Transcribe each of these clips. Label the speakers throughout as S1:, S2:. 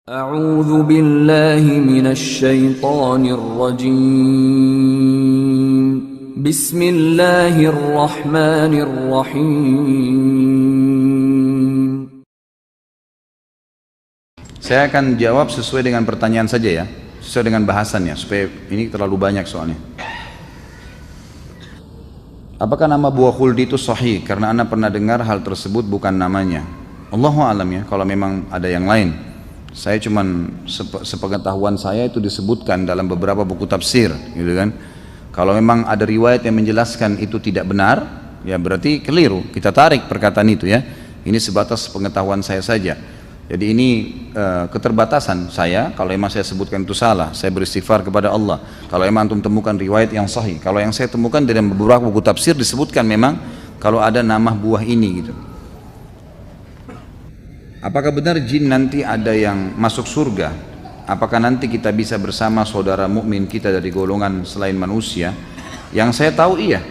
S1: أعوذ بالله من الشيطان الرجيم بسم الله الرحمن الرحيم.
S2: Saya akan jawab sesuai dengan pertanyaan saja ya, sesuai dengan bahasannya, supaya ini terlalu banyak soalnya. Apakah nama buah khuldi itu sahih? Karena Anda pernah dengar hal tersebut bukan namanya. Allahu alam ya, kalau memang ada yang lain. Saya cuman sepengetahuan saya itu disebutkan dalam beberapa buku tafsir, gitu kan. Kalau memang ada riwayat yang menjelaskan itu tidak benar, ya berarti keliru. Kita tarik perkataan itu ya. Ini sebatas pengetahuan saya saja. Jadi ini keterbatasan saya. Kalau memang saya sebutkan itu salah, saya beristighfar kepada Allah. Kalau memang antum temukan riwayat yang sahih. Kalau yang saya temukan dalam beberapa buku tafsir disebutkan memang kalau ada nama buah ini gitu. Apakah benar jin nanti ada yang masuk surga? Apakah nanti kita bisa bersama saudara mukmin kita dari golongan selain manusia? Yang saya tahu iya,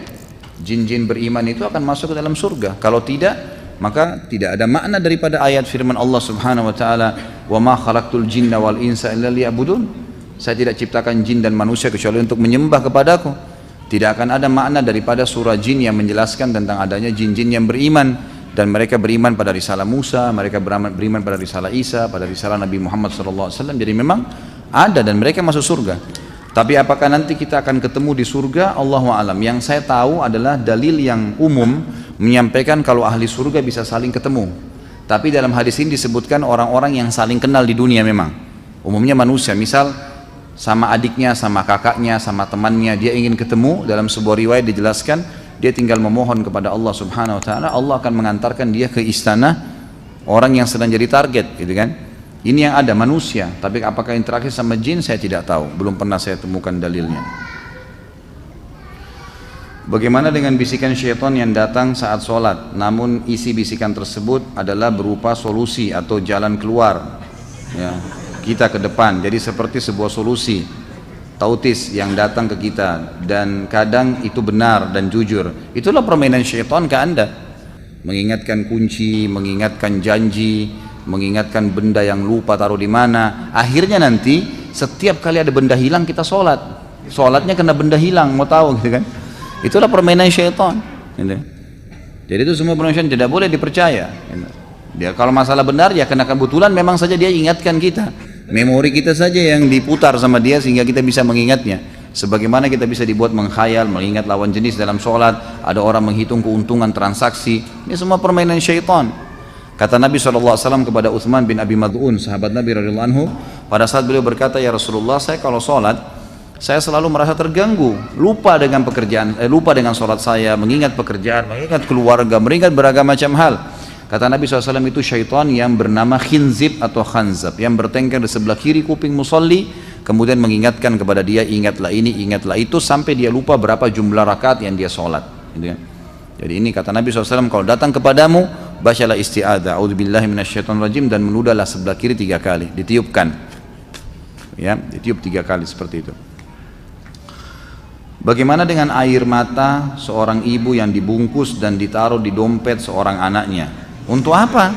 S2: jin-jin beriman itu akan masuk ke dalam surga. Kalau tidak, maka tidak ada makna daripada ayat firman Allah Subhanahu wa taala, "Wa ma khalaqtul jinna wal insa illa liya'budun." Saya tidak ciptakan jin dan manusia kecuali untuk menyembah kepadaku. Tidak akan ada makna daripada surah jin yang menjelaskan tentang adanya jin-jin yang beriman. Dan mereka beriman pada risalah Musa, mereka beriman pada risalah Isa, pada risalah Nabi Muhammad SAW. Jadi memang ada dan mereka masuk surga. Tapi apakah nanti kita akan ketemu di surga? Allahu a'lam. Yang saya tahu adalah dalil yang umum menyampaikan kalau ahli surga bisa saling ketemu. Tapi dalam hadis ini disebutkan orang-orang yang saling kenal di dunia memang. Umumnya manusia, misal sama adiknya, sama kakaknya, sama temannya, dia ingin ketemu. Dalam sebuah riwayat dijelaskan, dia tinggal memohon kepada Allah Subhanahu wa taala, Allah akan mengantarkan dia ke istana orang yang sedang jadi target, gitu kan. Ini yang ada manusia, tapi apakah interaksi sama jin saya tidak tahu, belum pernah saya temukan dalilnya. Bagaimana dengan bisikan syaitan yang datang saat sholat, namun isi bisikan tersebut adalah berupa solusi atau jalan keluar ya, kita ke depan, jadi seperti sebuah solusi tautis yang datang ke kita, dan kadang itu benar dan jujur. Itulah permainan syaitan ke anda, mengingatkan kunci, mengingatkan janji, mengingatkan benda yang lupa taruh di mana. Akhirnya nanti setiap kali ada benda hilang kita sholat, sholatnya kena benda hilang, mau tahu gitu kan. Itulah permainan syaitan gitu. Jadi itu semua permainan syaitan, tidak boleh dipercaya gitu. Dia kalau masalah benar ya kena kebetulan memang saja dia ingatkan kita, memori kita saja yang diputar sama dia sehingga kita bisa mengingatnya. Sebagaimana kita bisa dibuat menghayal, mengingat lawan jenis dalam sholat, ada orang menghitung keuntungan transaksi, ini semua permainan syaitan. Kata Nabi SAW kepada Uthman bin Abi Mad'un, sahabat Nabi radhiyallahu anhu, pada saat beliau berkata, "Ya Rasulullah, saya kalau sholat saya selalu merasa terganggu, lupa dengan pekerjaan, lupa dengan sholat saya, mengingat pekerjaan, mengingat keluarga, mengingat beragam macam hal." Kata Nabi SAW, itu syaitan yang bernama khinzib atau khanzab, yang bertengkar di sebelah kiri kuping musalli, kemudian mengingatkan kepada dia, ingatlah ini, ingatlah itu, sampai dia lupa berapa jumlah rakaat yang dia sholat gitu kan. Jadi ini kata Nabi SAW, kalau datang kepadamu, bacalah isti'adzah, a'udzubillahi minasyaitonirrajim, dan menudahlah sebelah kiri 3 kali, ditiupkan ya, ditiup 3 kali seperti itu. Bagaimana dengan air mata seorang ibu yang dibungkus dan ditaruh di dompet seorang anaknya? Untuk apa?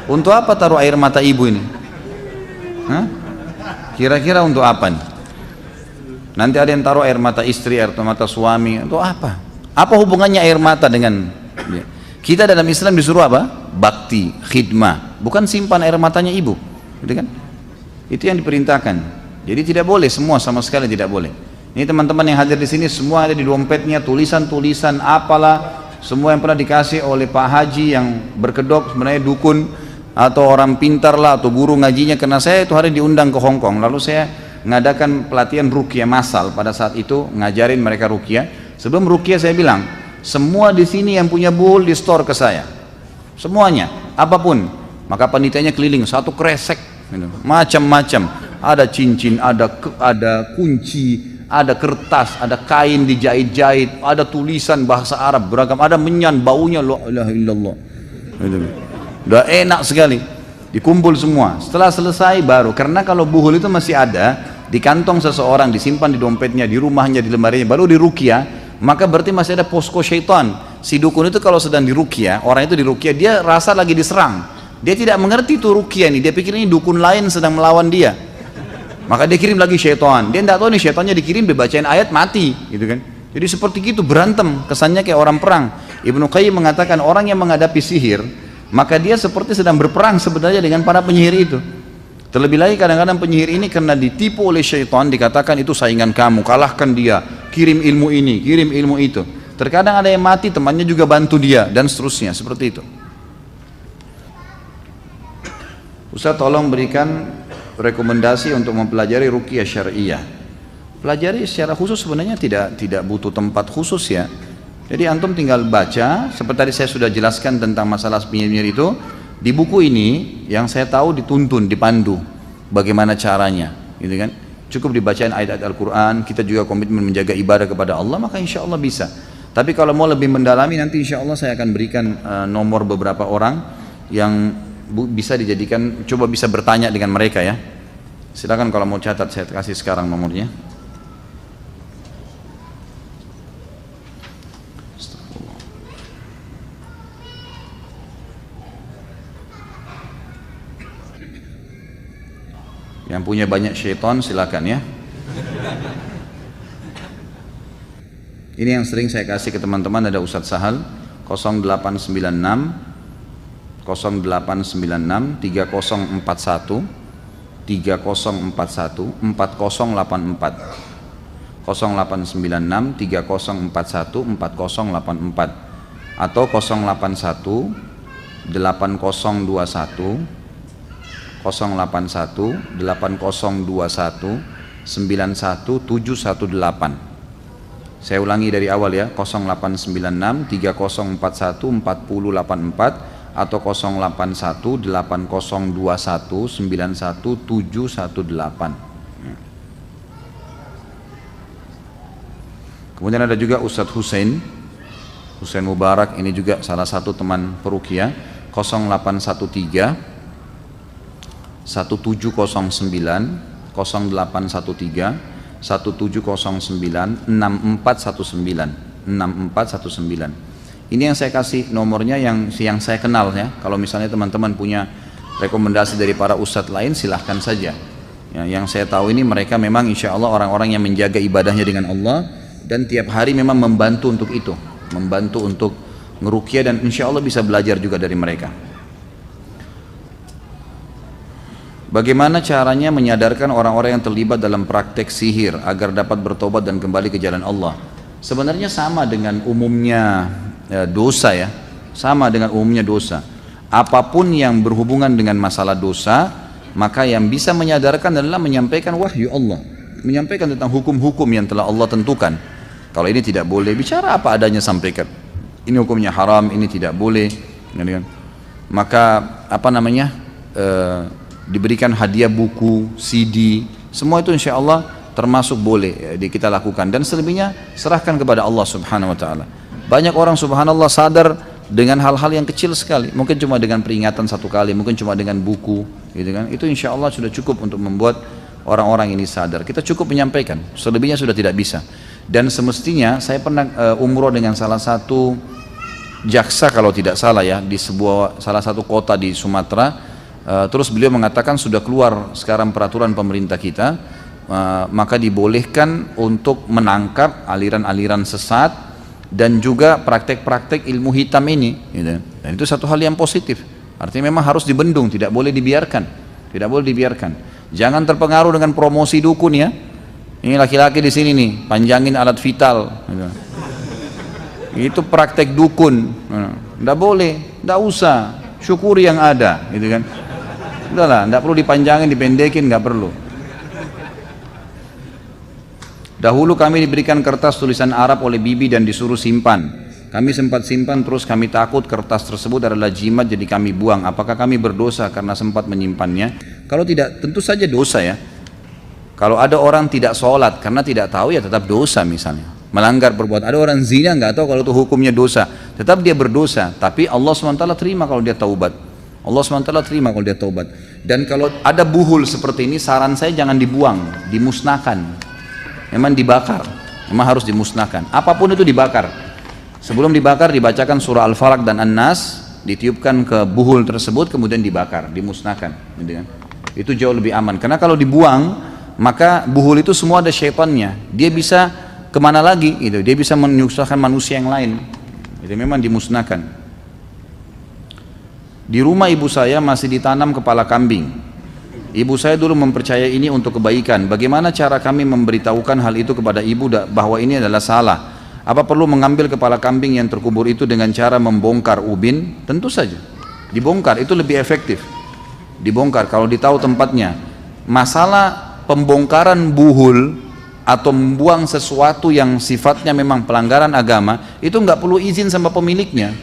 S2: Untuk apa taruh air mata ibu ini? Hah? Kira-kira untuk apa nih? Nanti ada yang taruh air mata istri, air mata suami, untuk apa? Apa hubungannya air mata dengan ya? Kita dalam Islam disuruh apa? Bakti, khidmah, bukan simpan air matanya ibu, gitu kan? Itu yang diperintahkan. Jadi tidak boleh, semua sama sekali tidak boleh. Ini teman-teman yang hadir di sini semua ada di dompetnya tulisan-tulisan apalah, semua yang pernah dikasih oleh Pak Haji yang berkedok, sebenarnya dukun atau orang pintar lah atau guru ngajinya. Karena saya itu hari diundang ke Hong Kong, lalu saya mengadakan pelatihan ruqyah massal. Pada saat itu ngajarin mereka ruqyah. Sebelum ruqyah saya bilang, semua di sini yang punya bull di store ke saya, semuanya, apapun. Maka panitianya keliling, satu kresek gitu, macam-macam, ada cincin, ada kunci, ada kertas, ada kain dijahit-jahit, ada tulisan bahasa Arab beragam, ada menyan, baunya la ilaha illallah. Udah enak sekali, dikumpul semua. Setelah selesai baru, karena kalau buhul itu masih ada di kantong seseorang, disimpan di dompetnya, di rumahnya, di lemarinya, baru diruqyah, maka berarti masih ada posko syaitan. Si dukun itu kalau sedang diruqyah, orang itu diruqyah, dia rasa lagi diserang, Dia tidak mengerti itu ruqyah ini, dia pikir ini dukun lain sedang melawan dia. Maka dia kirim lagi syaitan. Dia tidak tahu nih syaitannya dikirim, dia bacain ayat mati, gitu kan. Jadi seperti itu berantem, kesannya kayak orang perang. Ibnu Qayyim mengatakan orang yang menghadapi sihir, maka dia seperti sedang berperang sebenarnya dengan para penyihir itu. Terlebih lagi kadang-kadang penyihir ini karena ditipu oleh syaitan, dikatakan itu saingan kamu, kalahkan dia, kirim ilmu ini, kirim ilmu itu. Terkadang ada yang mati, temannya juga bantu dia, dan seterusnya, seperti itu. Ustaz tolong berikan rekomendasi untuk mempelajari ruqyah syariah. Pelajari secara khusus sebenarnya tidak butuh tempat khusus ya. Jadi antum tinggal baca, seperti tadi saya sudah jelaskan tentang masalah penyihir itu. Di buku ini yang saya tahu dituntun, dipandu bagaimana caranya, gitu kan? Cukup dibacain ayat-ayat Al-Quran, kita juga komitmen menjaga ibadah kepada Allah, maka insya Allah bisa. Tapi kalau mau lebih mendalami nanti insya Allah saya akan berikan nomor beberapa orang yang bisa dijadikan, coba bisa bertanya dengan mereka ya. Silakan kalau mau catat, saya kasih sekarang nomornya. Yang punya banyak syaitan silakan ya. Ini yang sering saya kasih ke teman-teman, ada Ustadz Sahal 0896 0896 3041 3041 4084 0896 3041 4084 atau 081 8021 081 8021 91718. Saya ulangi dari awal ya, 0896 3041 4084 atau 081 8021 91718. Kemudian ada juga Ustadz Hussein Mubarak, ini juga salah satu teman peruqyah, 0813 1709 0813 1709 6419 6419. Ini yang saya kasih nomornya yang saya kenal ya. Kalau misalnya teman-teman punya rekomendasi dari para ustadz lain silahkan saja ya, yang saya tahu ini mereka memang insya Allah orang-orang yang menjaga ibadahnya dengan Allah dan tiap hari memang membantu untuk itu, membantu untuk ngeruqyah, dan insya Allah bisa belajar juga dari mereka. Bagaimana caranya menyadarkan orang-orang yang terlibat dalam praktek sihir agar dapat bertobat dan kembali ke jalan Allah? Sebenarnya sama dengan umumnya dosa ya, sama dengan umumnya dosa. Apapun yang berhubungan dengan masalah dosa, maka yang bisa menyadarkan adalah menyampaikan wahyu Allah, menyampaikan tentang hukum-hukum yang telah Allah tentukan. Kalau ini tidak boleh, bicara apa adanya, sampaikan. Ini hukumnya haram, ini tidak boleh. Maka diberikan hadiah buku, CD, semua itu insya Allah termasuk boleh kita lakukan, dan selebihnya serahkan kepada Allah subhanahu wa ta'ala. Banyak orang subhanallah sadar dengan hal-hal yang kecil sekali, mungkin cuma dengan peringatan satu kali, mungkin cuma dengan buku, gitu kan. Itu insya Allah sudah cukup untuk membuat orang-orang ini sadar. Kita cukup menyampaikan, selebihnya sudah tidak bisa. Dan semestinya saya pernah umroh dengan salah satu jaksa kalau tidak salah ya, di salah satu kota di Sumatera. Terus beliau mengatakan sudah keluar sekarang peraturan pemerintah kita, maka dibolehkan untuk menangkap aliran-aliran sesat dan juga praktek-praktek ilmu hitam ini, gitu. Dan itu satu hal yang positif. Artinya memang harus dibendung, tidak boleh dibiarkan, tidak boleh dibiarkan. Jangan terpengaruh dengan promosi dukun ya. Ini laki-laki di sini nih, panjangin alat vital, gitu. Itu praktek dukun, tidak boleh, tidak usah, syukuri yang ada, gitu kan. Udahlah, tidak perlu dipanjangin, dipendekin, nggak perlu. Dahulu kami diberikan kertas tulisan Arab oleh bibi dan disuruh simpan. Kami sempat simpan, terus kami takut kertas tersebut adalah jimat, jadi kami buang. Apakah kami berdosa karena sempat menyimpannya? Kalau tidak, tentu saja dosa ya. Kalau ada orang tidak sholat karena tidak tahu, ya tetap dosa misalnya. Melanggar perbuatan. Ada orang zina nggak tahu kalau itu hukumnya dosa, tetap dia berdosa. Tapi Allah SWT terima kalau dia taubat. Allah SWT terima kalau dia taubat. Dan kalau ada buhul seperti ini, saran saya jangan dibuang, dimusnahkan. Memang dibakar, memang harus dimusnahkan. Apapun itu dibakar. Sebelum dibakar dibacakan surah Al-Falaq dan An-Nas, ditiupkan ke buhul tersebut, kemudian dibakar, dimusnahkan, gitu kan. Itu jauh lebih aman, karena kalau dibuang, maka buhul itu semua ada syaitannya, dia bisa kemana lagi, gitu. Dia bisa menyusahkan manusia yang lain, itu memang dimusnahkan. Di rumah ibu saya masih ditanam kepala kambing. Ibu saya dulu mempercayai ini untuk kebaikan. Bagaimana cara kami memberitahukan hal itu kepada ibu bahwa ini adalah salah? Apa perlu mengambil kepala kambing yang terkubur itu dengan cara membongkar ubin? Tentu saja. Dibongkar itu lebih efektif. Dibongkar kalau ditahu tempatnya. Masalah pembongkaran buhul atau membuang sesuatu yang sifatnya memang pelanggaran agama, itu nggak perlu izin sama pemiliknya.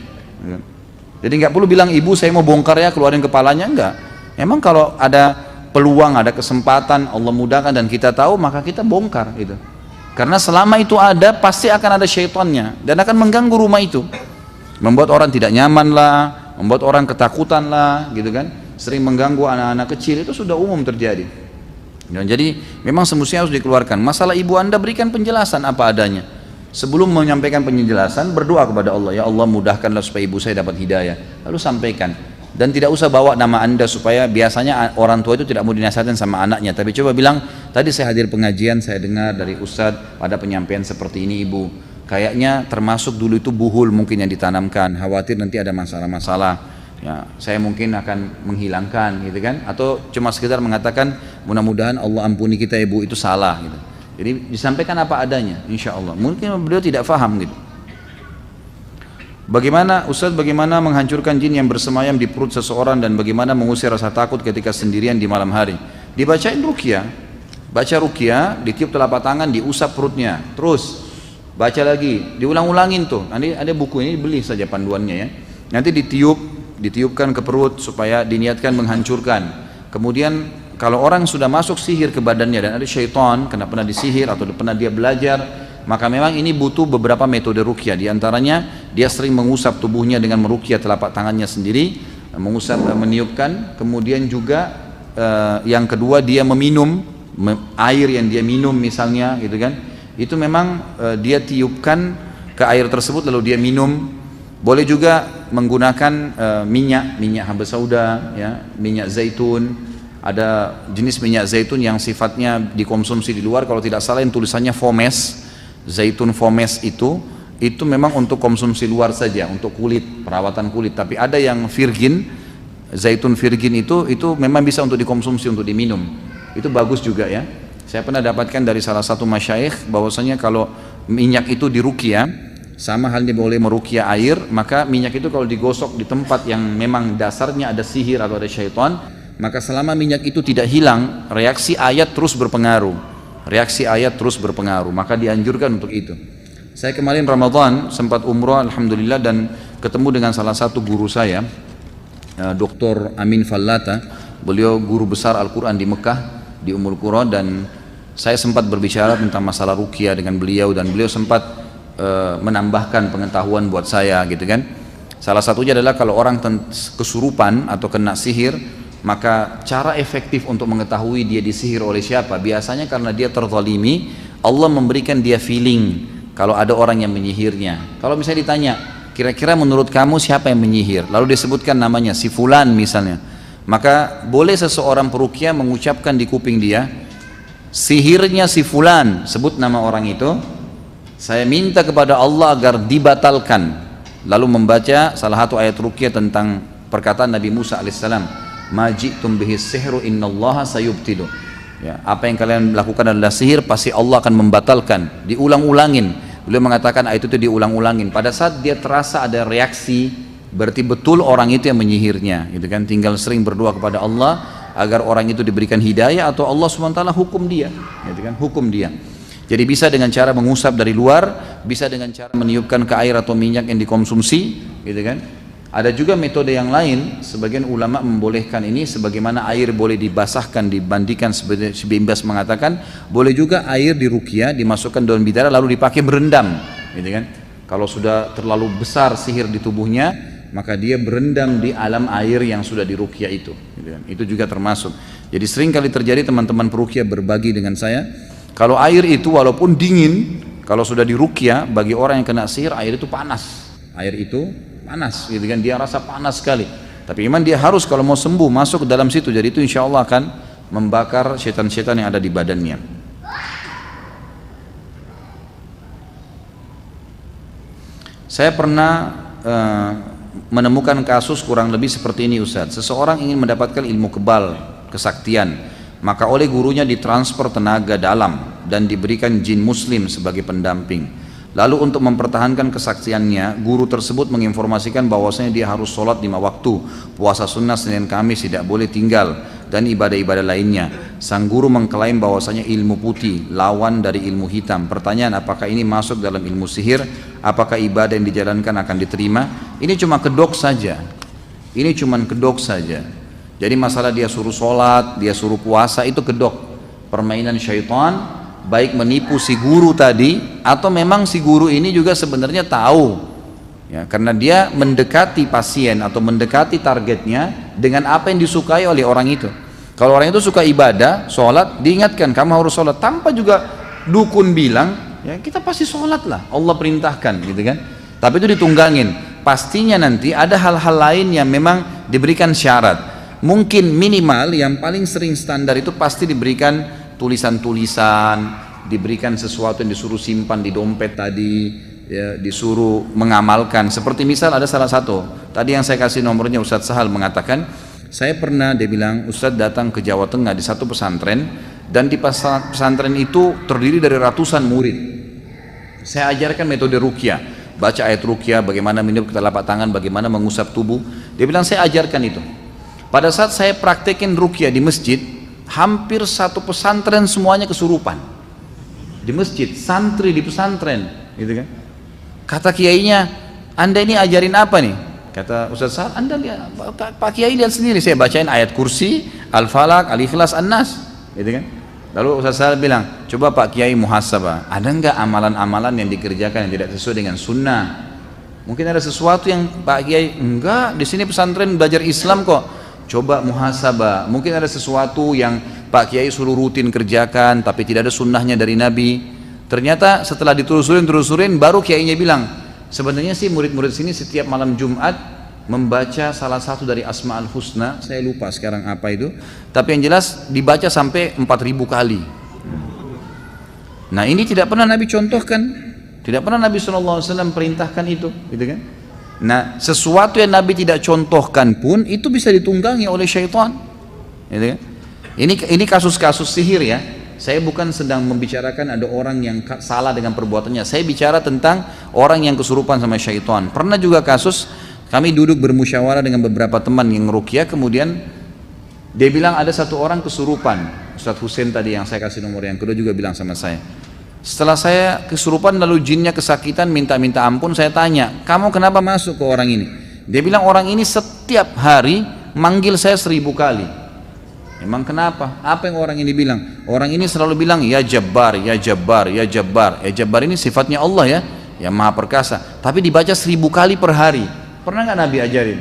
S2: Jadi nggak perlu bilang, ibu saya mau bongkar ya, keluarin kepalanya, enggak. Emang kalau ada peluang, ada kesempatan, Allah mudahkan dan kita tahu, maka kita bongkar itu. Karena selama itu ada, pasti akan ada syaitannya dan akan mengganggu rumah itu, membuat orang tidak nyaman lah, membuat orang ketakutan lah, gitu kan. Sering mengganggu anak-anak kecil, itu sudah umum terjadi. Dan jadi memang semestinya harus dikeluarkan. Masalah ibu anda, berikan penjelasan apa adanya. Sebelum menyampaikan penjelasan, berdoa kepada Allah, ya Allah mudahkanlah supaya ibu saya dapat hidayah. Lalu sampaikan. Dan tidak usah bawa nama anda, supaya biasanya orang tua itu tidak mau dinasihatin sama anaknya, tapi coba bilang, tadi saya hadir pengajian, saya dengar dari Ustadz ada penyampaian seperti ini ibu, kayaknya termasuk dulu itu buhul mungkin yang ditanamkan, khawatir nanti ada masalah-masalah ya, saya mungkin akan menghilangkan gitu kan, atau cuma sekedar mengatakan mudah-mudahan Allah ampuni kita ibu, itu salah gitu. Jadi disampaikan apa adanya, insya Allah. Mungkin beliau tidak paham gitu. Bagaimana Ustaz, bagaimana menghancurkan jin yang bersemayam di perut seseorang dan bagaimana mengusir rasa takut ketika sendirian di malam hari? Dibacain ruqyah, baca ruqyah, ditiup telapak tangan, diusap perutnya, terus baca lagi, diulang-ulangin tuh. Nanti ada buku ini, beli saja panduannya ya. Nanti ditiupkan ke perut supaya diniatkan menghancurkan. Kemudian kalau orang sudah masuk sihir ke badannya dan ada syaitan, kena pernah disihir atau pernah dia belajar, maka memang ini butuh beberapa metode ruqyah. Di antaranya dia sering mengusap tubuhnya dengan meruqyah telapak tangannya sendiri, mengusap, meniupkan. Kemudian juga yang kedua dia meminum air yang dia minum misalnya, gitu kan. Itu memang dia tiupkan ke air tersebut lalu dia minum. Boleh juga menggunakan minyak habbah sauda, ya, minyak zaitun. Ada jenis minyak zaitun yang sifatnya dikonsumsi di luar, kalau tidak salah yang tulisannya Fomes. Zaitun Fomes itu memang untuk konsumsi luar saja, untuk kulit, perawatan kulit. Tapi ada yang virgin, zaitun virgin itu memang bisa untuk dikonsumsi, untuk diminum. Itu bagus juga ya. Saya pernah dapatkan dari salah satu masyayikh bahwasanya kalau minyak itu diruqyah, sama halnya boleh meruqyah air, maka minyak itu kalau digosok di tempat yang memang dasarnya ada sihir atau ada syaitan, maka selama minyak itu tidak hilang, reaksi ayat terus berpengaruh. Reaksi ayat terus berpengaruh, maka dianjurkan untuk itu. Saya kemarin Ramadan sempat umrah alhamdulillah dan ketemu dengan salah satu guru saya, Dr. Amin Fallata. Beliau guru besar Al-Quran di Mekah, di Ummul Qura, dan saya sempat berbicara tentang masalah ruqyah dengan beliau dan beliau sempat menambahkan pengetahuan buat saya gitu kan. Salah satunya adalah kalau orang kesurupan atau kena sihir, maka cara efektif untuk mengetahui dia disihir oleh siapa, biasanya karena dia terzalimi, Allah memberikan dia feeling kalau ada orang yang menyihirnya. Kalau misalnya ditanya, kira-kira menurut kamu siapa yang menyihir, lalu disebutkan namanya si fulan misalnya, maka boleh seseorang peruqyah mengucapkan di kuping dia, sihirnya si fulan, sebut nama orang itu, saya minta kepada Allah agar dibatalkan, lalu membaca salah satu ayat ruqyah tentang perkataan Nabi Musa alaihissalam, majitum bihis sihru innallaha sayubtilu, ya, apa yang kalian lakukan adalah sihir, pasti Allah akan membatalkan. Diulang-ulangin, beliau mengatakan ayat itu diulang-ulangin. Pada saat dia terasa ada reaksi, berarti betul orang itu yang menyihirnya, gitu kan. Tinggal sering berdoa kepada Allah agar orang itu diberikan hidayah, atau Allah SWT hukum dia, gitu kan, hukum dia. Jadi bisa dengan cara mengusap dari luar, bisa dengan cara meniupkan ke air atau minyak yang dikonsumsi, gitu kan. Ada juga metode yang lain, sebagian ulama membolehkan ini, sebagaimana air boleh dibasahkan, dibandingkan seperti Bimbas mengatakan, boleh juga air diruqyah, dimasukkan daun bidara lalu dipakai berendam, gitu kan. Kalau sudah terlalu besar sihir di tubuhnya, maka dia berendam di alam air yang sudah diruqyah itu, gitu kan. Itu juga termasuk. Jadi sering kali terjadi teman-teman peruqyah berbagi dengan saya, kalau air itu walaupun dingin, kalau sudah diruqyah, bagi orang yang kena sihir air itu panas, air itu panas gitu kan, dia rasa panas sekali. Tapi memang dia harus kalau mau sembuh masuk ke dalam situ, jadi itu insya Allah akan membakar setan-setan yang ada di badannya. Saya pernah menemukan kasus kurang lebih seperti ini Ustaz. Seseorang ingin mendapatkan ilmu kebal, kesaktian, maka oleh gurunya ditransfer tenaga dalam dan diberikan jin muslim sebagai pendamping. Lalu untuk mempertahankan kesaktiannya, guru tersebut menginformasikan bahwasanya dia harus sholat 5 waktu, puasa sunnah Senin Kamis tidak boleh tinggal, dan ibadah-ibadah lainnya. Sang guru mengklaim bahwasanya ilmu putih lawan dari ilmu hitam. Pertanyaan, apakah ini masuk dalam ilmu sihir? Apakah ibadah yang dijalankan akan diterima? Ini cuma kedok saja. Ini cuma kedok saja. Jadi masalah dia suruh sholat, dia suruh puasa, itu kedok. Permainan syaitan, baik menipu si guru tadi, atau memang si guru ini juga sebenarnya tahu. Ya, karena dia mendekati pasien atau mendekati targetnya dengan apa yang disukai oleh orang itu. Kalau orang itu suka ibadah, sholat, diingatkan kamu harus sholat, tanpa juga dukun bilang, ya kita pasti sholat lah, Allah perintahkan gitu kan. Tapi itu ditunggangin. Pastinya nanti ada hal-hal lain yang memang diberikan syarat. Mungkin minimal yang paling sering standar itu pasti diberikan tulisan-tulisan, diberikan sesuatu yang disuruh simpan di dompet tadi, ya, disuruh mengamalkan. Seperti misal ada salah satu, tadi yang saya kasih nomornya Ustadz Sahal mengatakan, saya pernah, dia bilang, Ustadz datang ke Jawa Tengah di satu pesantren, dan di pesantren itu terdiri dari ratusan murid. Saya ajarkan metode ruqyah, baca ayat ruqyah, bagaimana meniup ke telapak tangan, bagaimana mengusap tubuh. Dia bilang saya ajarkan itu. Pada saat saya praktekin ruqyah di masjid, hampir satu pesantren semuanya kesurupan. Di masjid, santri di pesantren, gitu kan. Kata kiainya, Anda ini ajarin apa nih? Kata Ustaz Sa'ad, Anda lihat, Pak Kiai lihat sendiri, saya bacain ayat kursi, Al-Falaq, Al-Ikhlas, An-Nas, gitu kan. Lalu Ustaz Sa'ad bilang, coba Pak Kiai muhasabah, ada enggak amalan-amalan yang dikerjakan yang tidak sesuai dengan sunnah? Mungkin ada sesuatu yang Pak Kiai, enggak, di sini pesantren belajar Islam kok. Coba muhasabah, mungkin ada sesuatu yang Pak Kiai suruh rutin kerjakan tapi tidak ada sunnahnya dari Nabi. Ternyata setelah ditelusurin baru kiainya bilang, sebenarnya sih murid-murid sini setiap malam Jumat membaca salah satu dari Asma'ul Husna, saya lupa sekarang apa itu, tapi yang jelas dibaca sampai 4.000 kali. Nah ini tidak pernah Nabi contohkan, tidak pernah Nabi SAW perintahkan itu, gitu kan? Nah sesuatu yang Nabi tidak contohkan pun itu bisa ditunggangi oleh syaitan, gitu kan? Ini kasus-kasus sihir ya. Saya bukan sedang membicarakan ada orang yang salah dengan perbuatannya. Saya bicara tentang orang yang kesurupan sama syaitan. Pernah juga kasus, kami duduk bermusyawarah dengan beberapa teman yang ruqyah, kemudian dia bilang ada satu orang kesurupan. Ustadz Hussein tadi yang saya kasih nomor yang kedua juga bilang sama saya. Setelah saya kesurupan lalu jinnya kesakitan minta-minta ampun, saya tanya, kamu kenapa masuk ke orang ini? Dia bilang orang ini setiap hari manggil saya 1000 kali. Emang kenapa? Apa yang orang ini bilang? Orang ini selalu bilang ya Jabbar, ya Jabbar, ya Jabbar. Ya Jabbar ini sifatnya Allah ya, yang Maha Perkasa. Tapi dibaca 1000 kali per hari. Pernah nggak Nabi ajarin?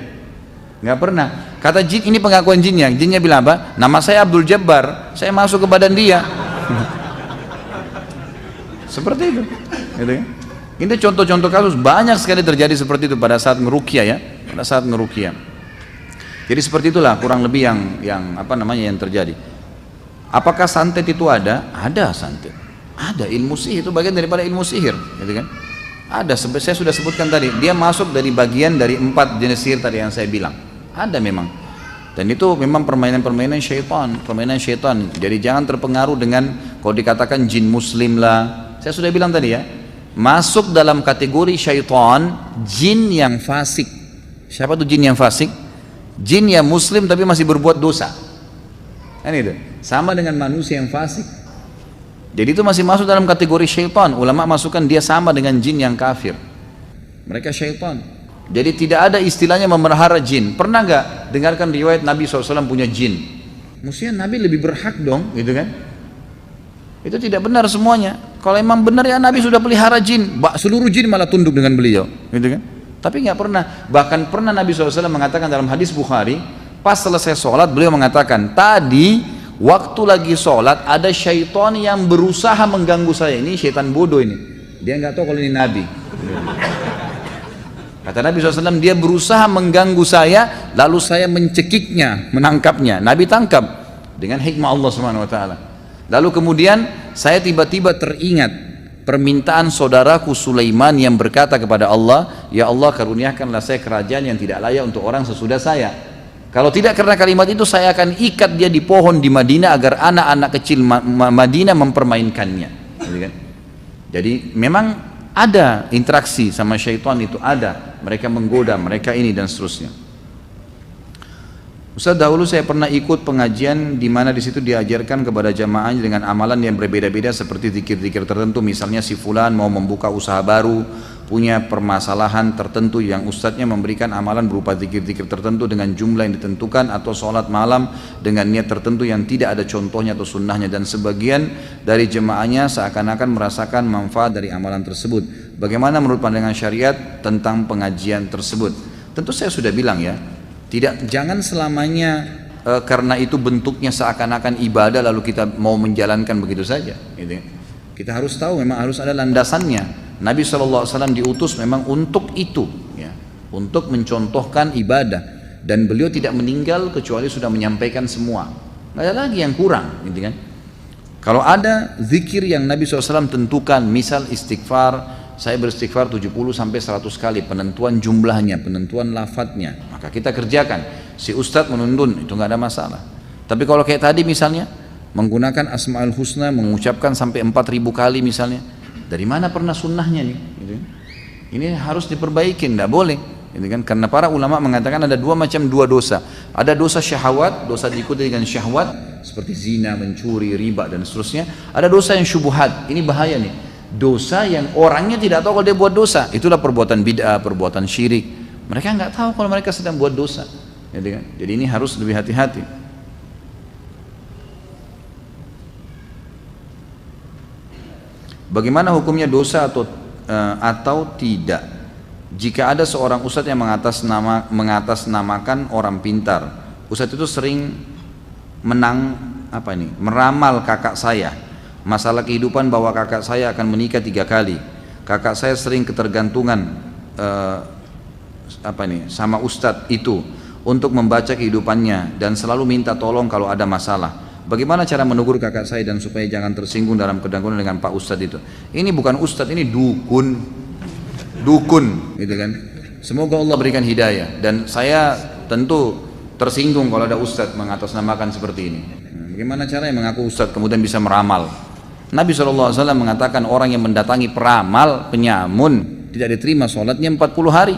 S2: Nggak pernah. Kata jin, ini pengakuan jinnya. Jinnya bilang apa? Nama saya Abdul Jabbar. Saya masuk ke badan dia. Seperti itu. Gitu ya? Ini contoh-contoh kasus banyak sekali terjadi seperti itu pada saat ngeruqyah ya, pada saat ngeruqyah. Jadi seperti itulah kurang lebih yang apa namanya yang terjadi. Apakah santet itu ada? Ada santet. Ada, ilmu sihir itu bagian daripada ilmu sihir, gitu kan? Ada, saya sudah sebutkan tadi, dia masuk dari bagian dari 4 jenis sihir tadi yang saya bilang. Ada memang. Dan itu memang permainan-permainan syaitan, permainan syaitan. Jadi jangan terpengaruh dengan kalau dikatakan jin muslim lah. Saya sudah bilang tadi ya, masuk dalam kategori syaitan jin yang fasik. Siapa tuh jin yang fasik? Jin yang muslim tapi masih berbuat dosa. Kan itu. Sama dengan manusia yang fasik. Jadi itu masih masuk dalam kategori syaitan. Ulama masukkan dia sama dengan jin yang kafir. Mereka syaitan. Jadi tidak ada istilahnya memelihara jin. Pernah nggak dengarkan riwayat Nabi SAW punya jin? Maksudnya Nabi lebih berhak dong, gitu kan? Itu tidak benar semuanya. Kalau emang benar ya Nabi sudah pelihara jin, seluruh jin malah tunduk dengan beliau, gitu kan? Tapi nggak pernah. Bahkan pernah Nabi SAW mengatakan dalam hadis Bukhari, pas selesai sholat beliau mengatakan, tadi waktu lagi sholat ada syaitan yang berusaha mengganggu saya. Ini syaitan bodoh ini. Dia nggak tahu kalau ini Nabi. Kata Nabi SAW, dia berusaha mengganggu saya, lalu saya mencekiknya, menangkapnya. Nabi tangkap dengan hikmah Allah SWT. Lalu kemudian saya tiba-tiba teringat permintaan saudaraku Sulaiman yang berkata kepada Allah, ya Allah karuniakanlah saya kerajaan yang tidak layak untuk orang sesudah saya. Kalau tidak karena kalimat itu, saya akan ikat dia di pohon di Madinah agar anak-anak kecil Madinah mempermainkannya. Jadi memang ada interaksi sama syaitan, itu ada, mereka menggoda, mereka ini dan seterusnya. Ustaz, dahulu saya pernah ikut pengajian di mana di situ diajarkan kepada jamaahnya dengan amalan yang berbeda-beda seperti zikir-zikir tertentu. Misalnya si fulan mau membuka usaha baru, punya permasalahan tertentu yang ustadznya memberikan amalan berupa zikir-zikir tertentu dengan jumlah yang ditentukan, atau sholat malam dengan niat tertentu yang tidak ada contohnya atau sunnahnya, dan sebagian dari jemaahnya seakan-akan merasakan manfaat dari amalan tersebut. Bagaimana menurut pandangan syariat tentang pengajian tersebut? Tentu saya sudah bilang ya, jangan selamanya karena itu bentuknya seakan-akan ibadah lalu kita mau menjalankan begitu saja, gitu. Kita harus tahu memang harus ada landasannya. Nabi SAW diutus memang untuk itu, ya, untuk mencontohkan ibadah, dan beliau tidak meninggal kecuali sudah menyampaikan semua. Nggak ada lagi yang kurang, gitu kan? Kalau ada zikir yang Nabi SAW tentukan, misal istighfar, saya beristighfar 70 sampai 100 kali, penentuan jumlahnya, penentuan lafadznya, maka kita kerjakan. Si ustadz menuntun, itu nggak ada masalah. Tapi kalau kayak tadi misalnya menggunakan Asmaul Husna, mengucapkan sampai 4.000 kali misalnya, dari mana pernah sunnahnya nih? Gitu. Ini harus diperbaiki, tidak boleh. Gitu kan? Karena para ulama mengatakan ada dua dosa. Ada dosa syahwat, dosa diikuti dengan syahwat seperti zina, mencuri, riba dan seterusnya. Ada dosa yang syubhat. Ini bahaya nih. Dosa yang orangnya tidak tahu kalau dia buat dosa. Itulah perbuatan bid'ah, perbuatan syirik. Mereka nggak tahu kalau mereka sedang buat dosa. Gitu kan? Jadi ini harus lebih hati-hati. Bagaimana hukumnya dosa atau tidak jika ada seorang ustadz yang mengatasnamakan orang pintar? Ustadz itu sering meramal kakak saya masalah kehidupan, bahwa kakak saya akan menikah 3 kali. Kakak saya sering ketergantungan sama ustadz itu untuk membaca kehidupannya dan selalu minta tolong kalau ada masalah. Bagaimana cara menegur kakak saya dan supaya jangan tersinggung dalam kedengkunan dengan Pak Ustadz itu? Ini bukan Ustadz, ini dukun, gitu kan? Semoga Allah berikan hidayah. Dan saya tentu tersinggung kalau ada Ustadz mengatasnamakan seperti ini. Bagaimana caranya mengaku Ustadz kemudian bisa meramal? Nabi SAW mengatakan orang yang mendatangi peramal, penyamun, tidak diterima sholatnya 40 hari.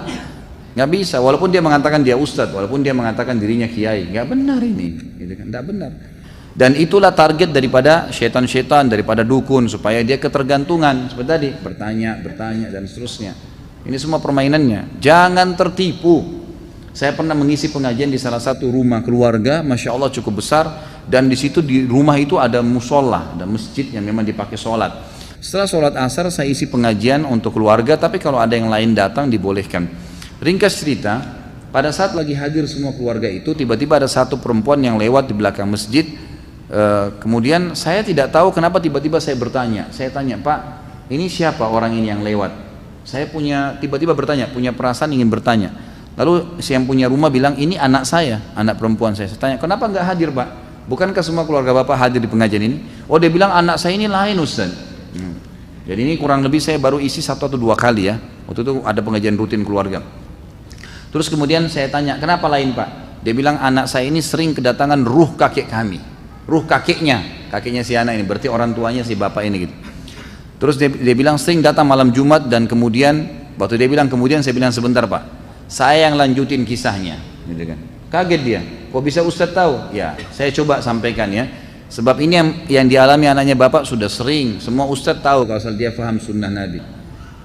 S2: Nggak bisa, walaupun dia mengatakan dia Ustadz, walaupun dia mengatakan dirinya kiai. Nggak benar ini, gitu kan? Nggak benar. Dan itulah target daripada syaitan-syaitan, daripada dukun, supaya dia ketergantungan seperti tadi, bertanya dan seterusnya. Ini semua permainannya. Jangan tertipu. Saya pernah mengisi pengajian di salah satu rumah keluarga, masya Allah cukup besar, dan di situ di rumah itu ada musola, ada masjid yang memang dipakai sholat. Setelah sholat asar saya isi pengajian untuk keluarga, tapi kalau ada yang lain datang dibolehkan. Ringkas cerita, pada saat lagi hadir semua keluarga itu, tiba-tiba ada satu perempuan yang lewat di belakang masjid. Kemudian saya tidak tahu kenapa tiba-tiba saya bertanya. Saya tanya, Pak, ini siapa orang ini yang lewat? Saya tiba-tiba bertanya, punya perasaan ingin bertanya. Lalu si yang punya rumah bilang, ini anak saya, anak perempuan saya. Saya tanya, kenapa nggak hadir, Pak? Bukankah semua keluarga Bapak hadir di pengajian ini? Oh, dia bilang anak saya ini lain, Ustaz. Jadi ini kurang lebih saya baru isi 1 atau 2 kali ya. Waktu itu ada pengajian rutin keluarga. Terus kemudian saya tanya, kenapa lain, Pak? Dia bilang anak saya ini sering kedatangan ruh kakek kami. Ruh kakeknya si anak ini, berarti orang tuanya si bapak ini gitu. Terus dia bilang sering datang malam Jumat, dan kemudian waktu dia bilang kemudian, saya bilang sebentar Pak, saya yang lanjutin kisahnya, gitu kan. Kaget dia, kok bisa Ustadz tahu? Ya, saya coba sampaikan ya. Sebab ini yang dialami anaknya bapak sudah sering, semua Ustadz tahu kalau dia paham sunnah Nabi.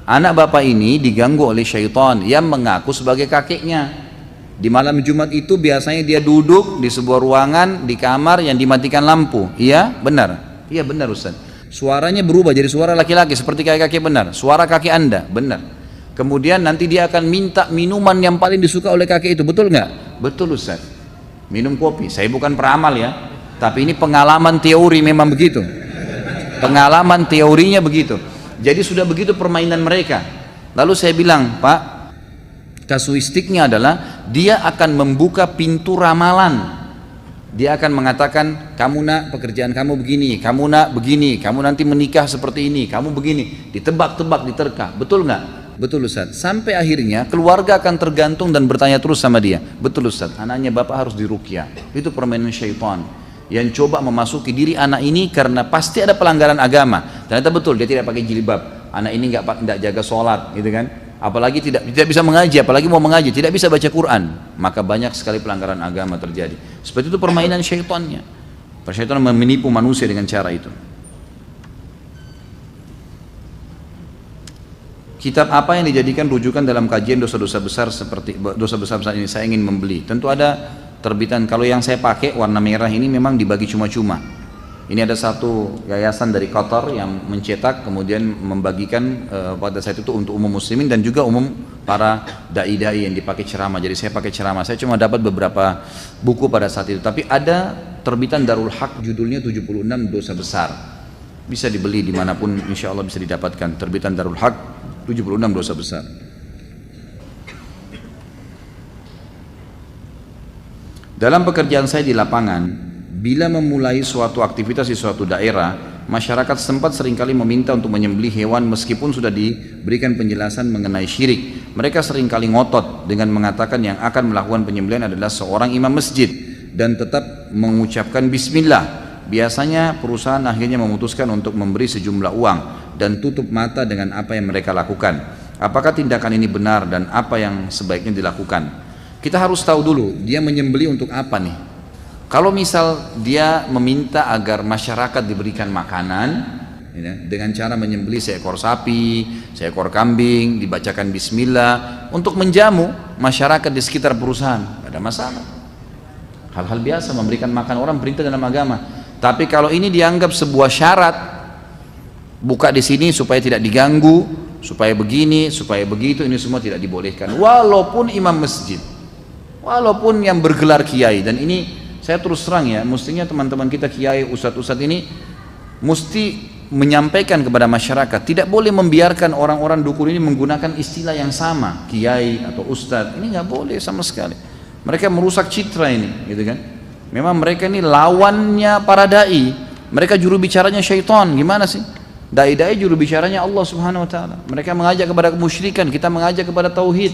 S2: Anak bapak ini diganggu oleh syaitan yang mengaku sebagai kakeknya. Di malam Jumat itu biasanya dia duduk di sebuah ruangan di kamar yang dimatikan lampu. Iya benar? Iya benar Ustaz. Suaranya berubah jadi suara laki-laki seperti kakek benar. Suara kakek Anda benar. Kemudian nanti dia akan minta minuman yang paling disuka oleh kakek itu. Betul nggak? Betul Ustaz. Minum kopi. Saya bukan peramal ya, tapi ini pengalaman teori memang begitu. Pengalaman teorinya begitu. Jadi sudah begitu permainan mereka. Lalu saya bilang, Pak, Kasuistiknya adalah dia akan membuka pintu ramalan. Dia akan mengatakan, kamu nak pekerjaan kamu begini, kamu nak begini, kamu nanti menikah seperti ini, kamu begini. Ditebak-tebak, diterka. Betul nggak? Betul Ustaz. Sampai akhirnya keluarga akan tergantung dan bertanya terus sama dia. Betul Ustaz, anaknya bapak harus diruqyah. Itu permainan syaitan yang coba memasuki diri anak ini karena pasti ada pelanggaran agama. Ternyata betul, dia tidak pakai jilbab. Anak ini nggak jaga sholat, gitu kan? Apalagi tidak bisa mengaji, apalagi mau mengaji, tidak bisa baca Quran, maka banyak sekali pelanggaran agama terjadi. Seperti itu permainan syaitannya. Syaitan menipu manusia dengan cara itu. Kitab apa yang dijadikan rujukan dalam kajian dosa-dosa besar seperti dosa besar ini? Saya ingin membeli. Tentu ada terbitan. Kalau yang saya pakai warna merah ini memang dibagi cuma-cuma. Ini ada satu yayasan dari Qatar yang mencetak kemudian membagikan pada saat itu untuk umum muslimin dan juga umum para dai-dai yang dipakai ceramah. Jadi saya pakai ceramah. Saya cuma dapat beberapa buku pada saat itu. Tapi ada terbitan Darul Haq judulnya 76 dosa besar. Bisa dibeli dimanapun, insya Allah bisa didapatkan. Terbitan Darul Haq 76 dosa besar. Dalam pekerjaan saya di lapangan, bila memulai suatu aktivitas di suatu daerah, masyarakat setempat seringkali meminta untuk menyembelih hewan meskipun sudah diberikan penjelasan mengenai syirik. Mereka seringkali ngotot dengan mengatakan yang akan melakukan penyembelihan adalah seorang imam masjid dan tetap mengucapkan bismillah. Biasanya perusahaan akhirnya memutuskan untuk memberi sejumlah uang dan tutup mata dengan apa yang mereka lakukan. Apakah tindakan ini benar dan apa yang sebaiknya dilakukan? Kita harus tahu dulu dia menyembelih untuk apa nih. Kalau misal dia meminta agar masyarakat diberikan makanan ya, dengan cara menyembelih seekor sapi, seekor kambing, dibacakan bismillah untuk menjamu masyarakat di sekitar perusahaan, tidak ada masalah. Hal-hal biasa memberikan makan orang perintah dalam agama. Tapi kalau ini dianggap sebuah syarat, buka di sini supaya tidak diganggu, supaya begini, supaya begitu, ini semua tidak dibolehkan. Walaupun imam masjid, walaupun yang bergelar kiai, dan ini saya terus terang ya, mestinya teman-teman kita kiai, ustadz-ustadz ini mesti menyampaikan kepada masyarakat, tidak boleh membiarkan orang-orang dukun ini menggunakan istilah yang sama, kiai atau ustadz. Ini nggak boleh sama sekali. Mereka merusak citra ini, gitu kan? Memang mereka ini lawannya para dai. Mereka juru bicaranya syaitan. Gimana sih? Dai-dai juru bicaranya Allah Subhanahu Wa Taala. Mereka mengajak kepada kemusyrikan, kita mengajak kepada tauhid.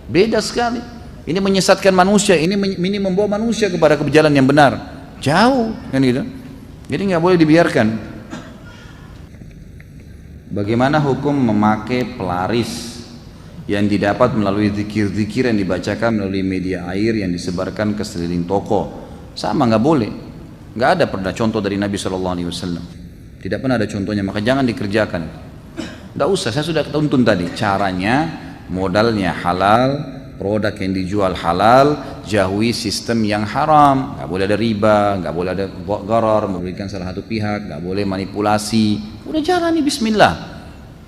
S2: Beda sekali. Ini menyesatkan manusia, ini membawa manusia kepada jalan yang benar. Jauh, kan gitu. Jadi nggak boleh dibiarkan. Bagaimana hukum memakai pelaris yang didapat melalui zikir-zikir yang dibacakan melalui media air yang disebarkan ke sekeliling toko? Sama, nggak boleh. Nggak ada pernah contoh dari Nabi SAW. Tidak pernah ada contohnya, maka jangan dikerjakan. Nggak usah, saya sudah tuntun tadi. Caranya, modalnya halal, produk yang dijual halal, jauhi sistem yang haram. Nggak boleh ada riba, nggak boleh ada gharar, merugikan salah satu pihak, nggak boleh manipulasi. Udah jalani bismillah.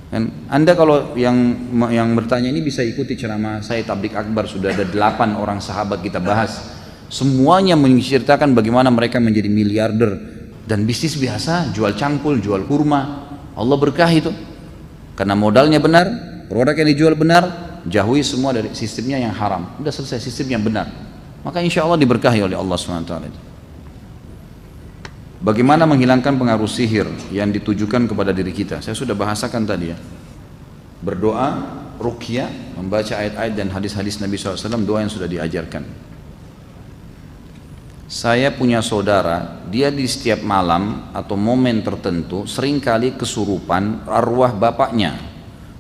S2: Dan Anda kalau yang bertanya ini bisa ikuti ceramah saya Tablik Akbar, sudah ada 8 orang sahabat kita bahas. Semuanya menceritakan bagaimana mereka menjadi miliarder dan bisnis biasa, jual cangkul, jual kurma. Allah berkah itu. Karena modalnya benar, produk yang dijual benar, jauhi semua dari sistemnya yang haram. Udah selesai, sistem yang benar, maka insya Allah diberkahi oleh Allah SWT. Bagaimana menghilangkan pengaruh sihir yang ditujukan kepada diri kita? Saya sudah bahasakan tadi ya. Berdoa, ruqyah, membaca ayat-ayat dan hadis-hadis Nabi SAW, doa yang sudah diajarkan. Saya punya saudara, dia di setiap malam atau momen tertentu seringkali kesurupan arwah bapaknya.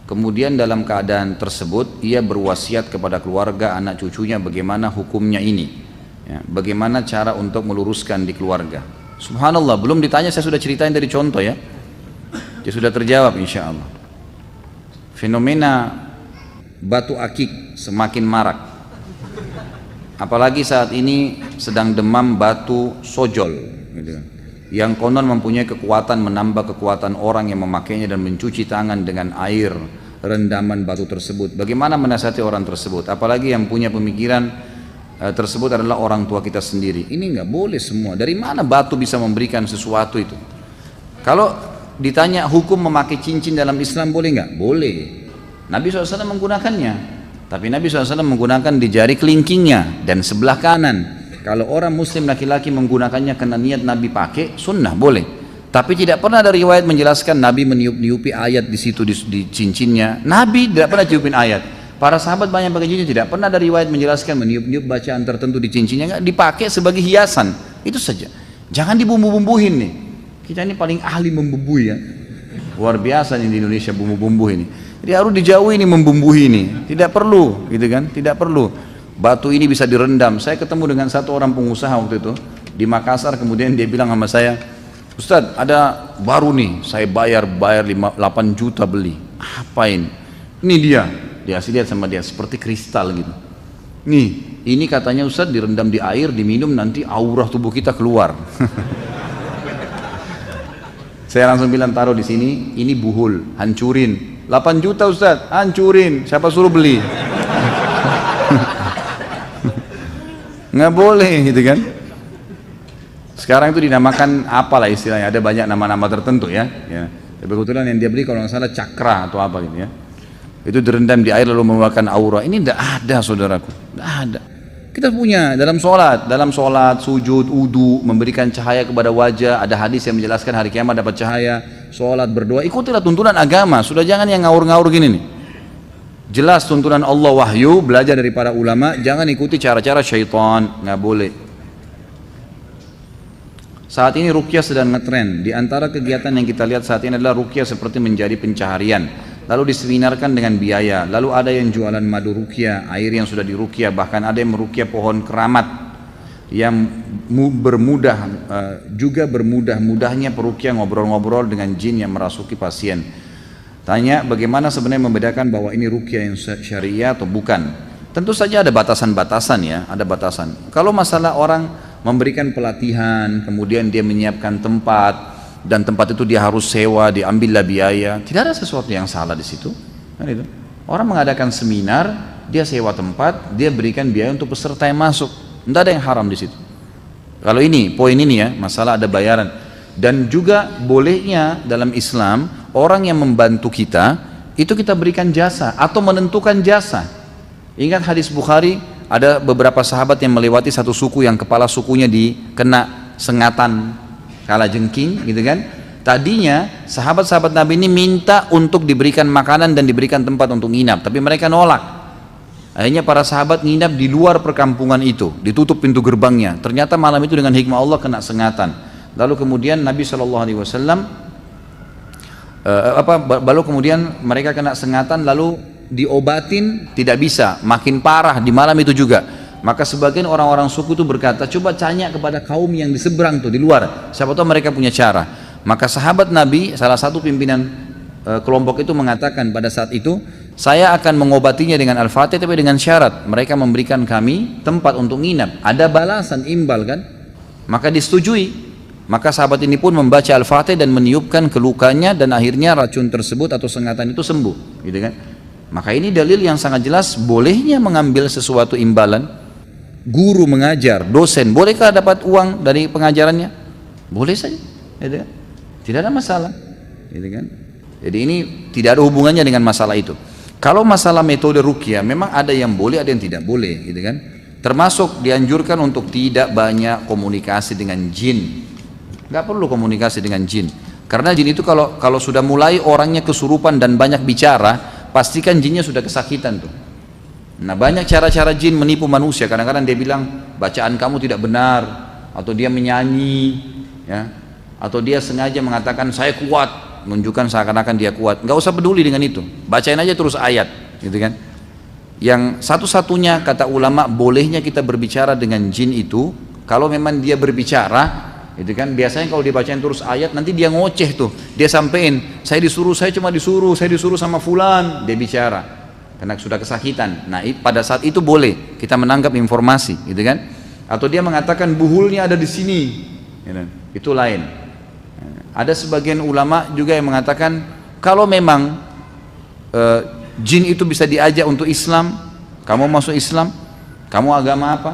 S2: Kemudian dalam keadaan tersebut ia berwasiat kepada keluarga, anak cucunya bagaimana hukumnya ini ya, bagaimana cara untuk meluruskan di keluarga. Subhanallah, belum ditanya saya sudah ceritain dari contoh ya. Dia sudah terjawab insya Allah. Fenomena batu akik semakin marak, apalagi saat ini sedang demam batu sojol gitu, yang konon mempunyai kekuatan menambah kekuatan orang yang memakainya dan mencuci tangan dengan air rendaman batu tersebut. Bagaimana menasihati orang tersebut? Apalagi yang punya pemikiran tersebut adalah orang tua kita sendiri. Ini nggak boleh semua. Dari mana batu bisa memberikan sesuatu itu? Kalau ditanya hukum memakai cincin dalam Islam boleh nggak? Boleh. Nabi SAW menggunakannya. Tapi Nabi SAW menggunakan di jari kelingkingnya dan sebelah kanan. Kalau orang muslim laki-laki menggunakannya karena niat Nabi pakai, sunnah boleh. Tapi tidak pernah ada riwayat menjelaskan Nabi meniup-niupi ayat di situ di cincinnya. Nabi tidak pernah tiupin ayat. Para sahabat banyak pakai cincin, tidak pernah ada riwayat menjelaskan meniup-niup bacaan tertentu di cincinnya. Enggak, dipakai sebagai hiasan. Itu saja. Jangan dibumbu-bumbuhin nih. Kita ini paling ahli membumbui ya. Luar biasa nih di Indonesia bumbu-bumbu ini. Jadi harus dijauhi ini membumbui ini. Tidak perlu, gitu kan? Tidak perlu. Batu ini bisa direndam. Saya ketemu dengan satu orang pengusaha waktu itu di Makassar, kemudian dia bilang sama saya, Ustadz, ada baru nih, saya bayar 8 juta beli. Apa ini? Ini dia. Dia lihat sama dia seperti kristal gitu. Nih, ini katanya Ustadz direndam di air, diminum nanti aura tubuh kita keluar. Saya langsung bilang taruh di sini, ini buhul, hancurin. 8 juta Ustadz, hancurin. Siapa suruh beli? Nggak boleh gitu kan. Sekarang itu dinamakan apalah istilahnya, ada banyak nama-nama tertentu ya. Tapi kebetulan yang dia beli kalau nggak salah cakra atau apa gitu ya. Itu direndam di air lalu mengeluarkan aura. Ini tidak ada saudaraku, tidak ada. Kita punya dalam sholat, sujud, wudu, memberikan cahaya kepada wajah. Ada hadis yang menjelaskan hari kiamat dapat cahaya. Sholat, berdoa, ikutilah tuntunan agama. Sudah jangan yang ngawur-ngawur gini nih. Jelas tuntunan Allah wahyu, belajar dari para ulama. Jangan ikuti cara-cara syaitan, nggak boleh. Saat ini ruqyah sedang ngetren. Di antara kegiatan yang kita lihat saat ini adalah ruqyah seperti menjadi pencaharian. Lalu diseminarkan dengan biaya. Lalu ada yang jualan madu ruqyah, air yang sudah diruqyah, bahkan ada yang meruqyah pohon keramat. Yang bermudah-mudahnya peruqyah ngobrol-ngobrol dengan jin yang merasuki pasien. Tanya bagaimana sebenarnya membedakan bahwa ini ruqyah yang syariah atau bukan. Tentu saja ada batasan-batasan ya, ada batasan. Kalau masalah orang memberikan pelatihan, kemudian dia menyiapkan tempat, dan tempat itu dia harus sewa, diambillah biaya, tidak ada sesuatu yang salah di situ. Kan itu. Orang mengadakan seminar, dia sewa tempat, dia berikan biaya untuk peserta yang masuk, tidak ada yang haram di situ. Kalau ini, poin ini ya, masalah ada bayaran. Dan juga bolehnya dalam Islam, orang yang membantu kita, itu kita berikan jasa atau menentukan jasa. Ingat hadis Bukhari, ada beberapa sahabat yang melewati satu suku yang kepala sukunya dikena sengatan kalajengking gitu kan. Tadinya sahabat-sahabat Nabi ini minta untuk diberikan makanan dan diberikan tempat untuk nginap, tapi mereka nolak. Akhirnya para sahabat nginap di luar perkampungan itu, ditutup pintu gerbangnya. Ternyata malam itu dengan hikmah Allah kena sengatan. Lalu kemudian Nabi SAW lalu kemudian mereka kena sengatan, lalu diobatin, tidak bisa, makin parah di malam itu juga. Maka sebagian orang-orang suku itu berkata, coba tanya kepada kaum yang di seberang tuh, di luar, siapa tahu mereka punya cara. Maka sahabat Nabi, salah satu pimpinan kelompok itu mengatakan pada saat itu, saya akan mengobatinya dengan Al-Fatih tapi dengan syarat mereka memberikan kami tempat untuk nginap, ada balasan imbal kan. Maka disetujui. Maka sahabat ini pun membaca Al-Fatih dan meniupkan ke lukanya, dan akhirnya racun tersebut atau sengatan itu sembuh gitu kan. Maka ini dalil yang sangat jelas bolehnya mengambil sesuatu imbalan. Guru mengajar, dosen, bolehkah dapat uang dari pengajarannya? Boleh saja, gitu kan? Tidak ada masalah, gitu kan? Jadi ini tidak ada hubungannya dengan masalah itu. Kalau masalah metode ruqyah, memang ada yang boleh, ada yang tidak boleh, gitu kan? Termasuk dianjurkan untuk tidak banyak komunikasi dengan jin. Nggak perlu komunikasi dengan jin, karena jin itu kalau sudah mulai orangnya kesurupan dan banyak bicara, pastikan jinnya sudah kesakitan tuh. Nah, banyak cara-cara jin menipu manusia. Kadang-kadang dia bilang bacaan kamu tidak benar, atau dia menyanyi ya, atau dia sengaja mengatakan saya kuat, menunjukkan seakan-akan dia kuat. Nggak usah peduli dengan itu, bacain aja terus ayat gitu kan. Yang satu-satunya kata ulama bolehnya kita berbicara dengan jin itu kalau memang dia berbicara gitu kan. Biasanya kalau dibacain terus ayat, nanti dia ngoceh tuh, dia sampein saya cuma disuruh sama fulan, dia bicara karena sudah kesakitan. Nah, pada saat itu boleh kita menangkap informasi, gitu kan? Atau dia mengatakan buhulnya ada di sini, gitu. Itu lain. Ada sebagian ulama juga yang mengatakan kalau memang jin itu bisa diajak untuk Islam, kamu masuk Islam, kamu agama apa?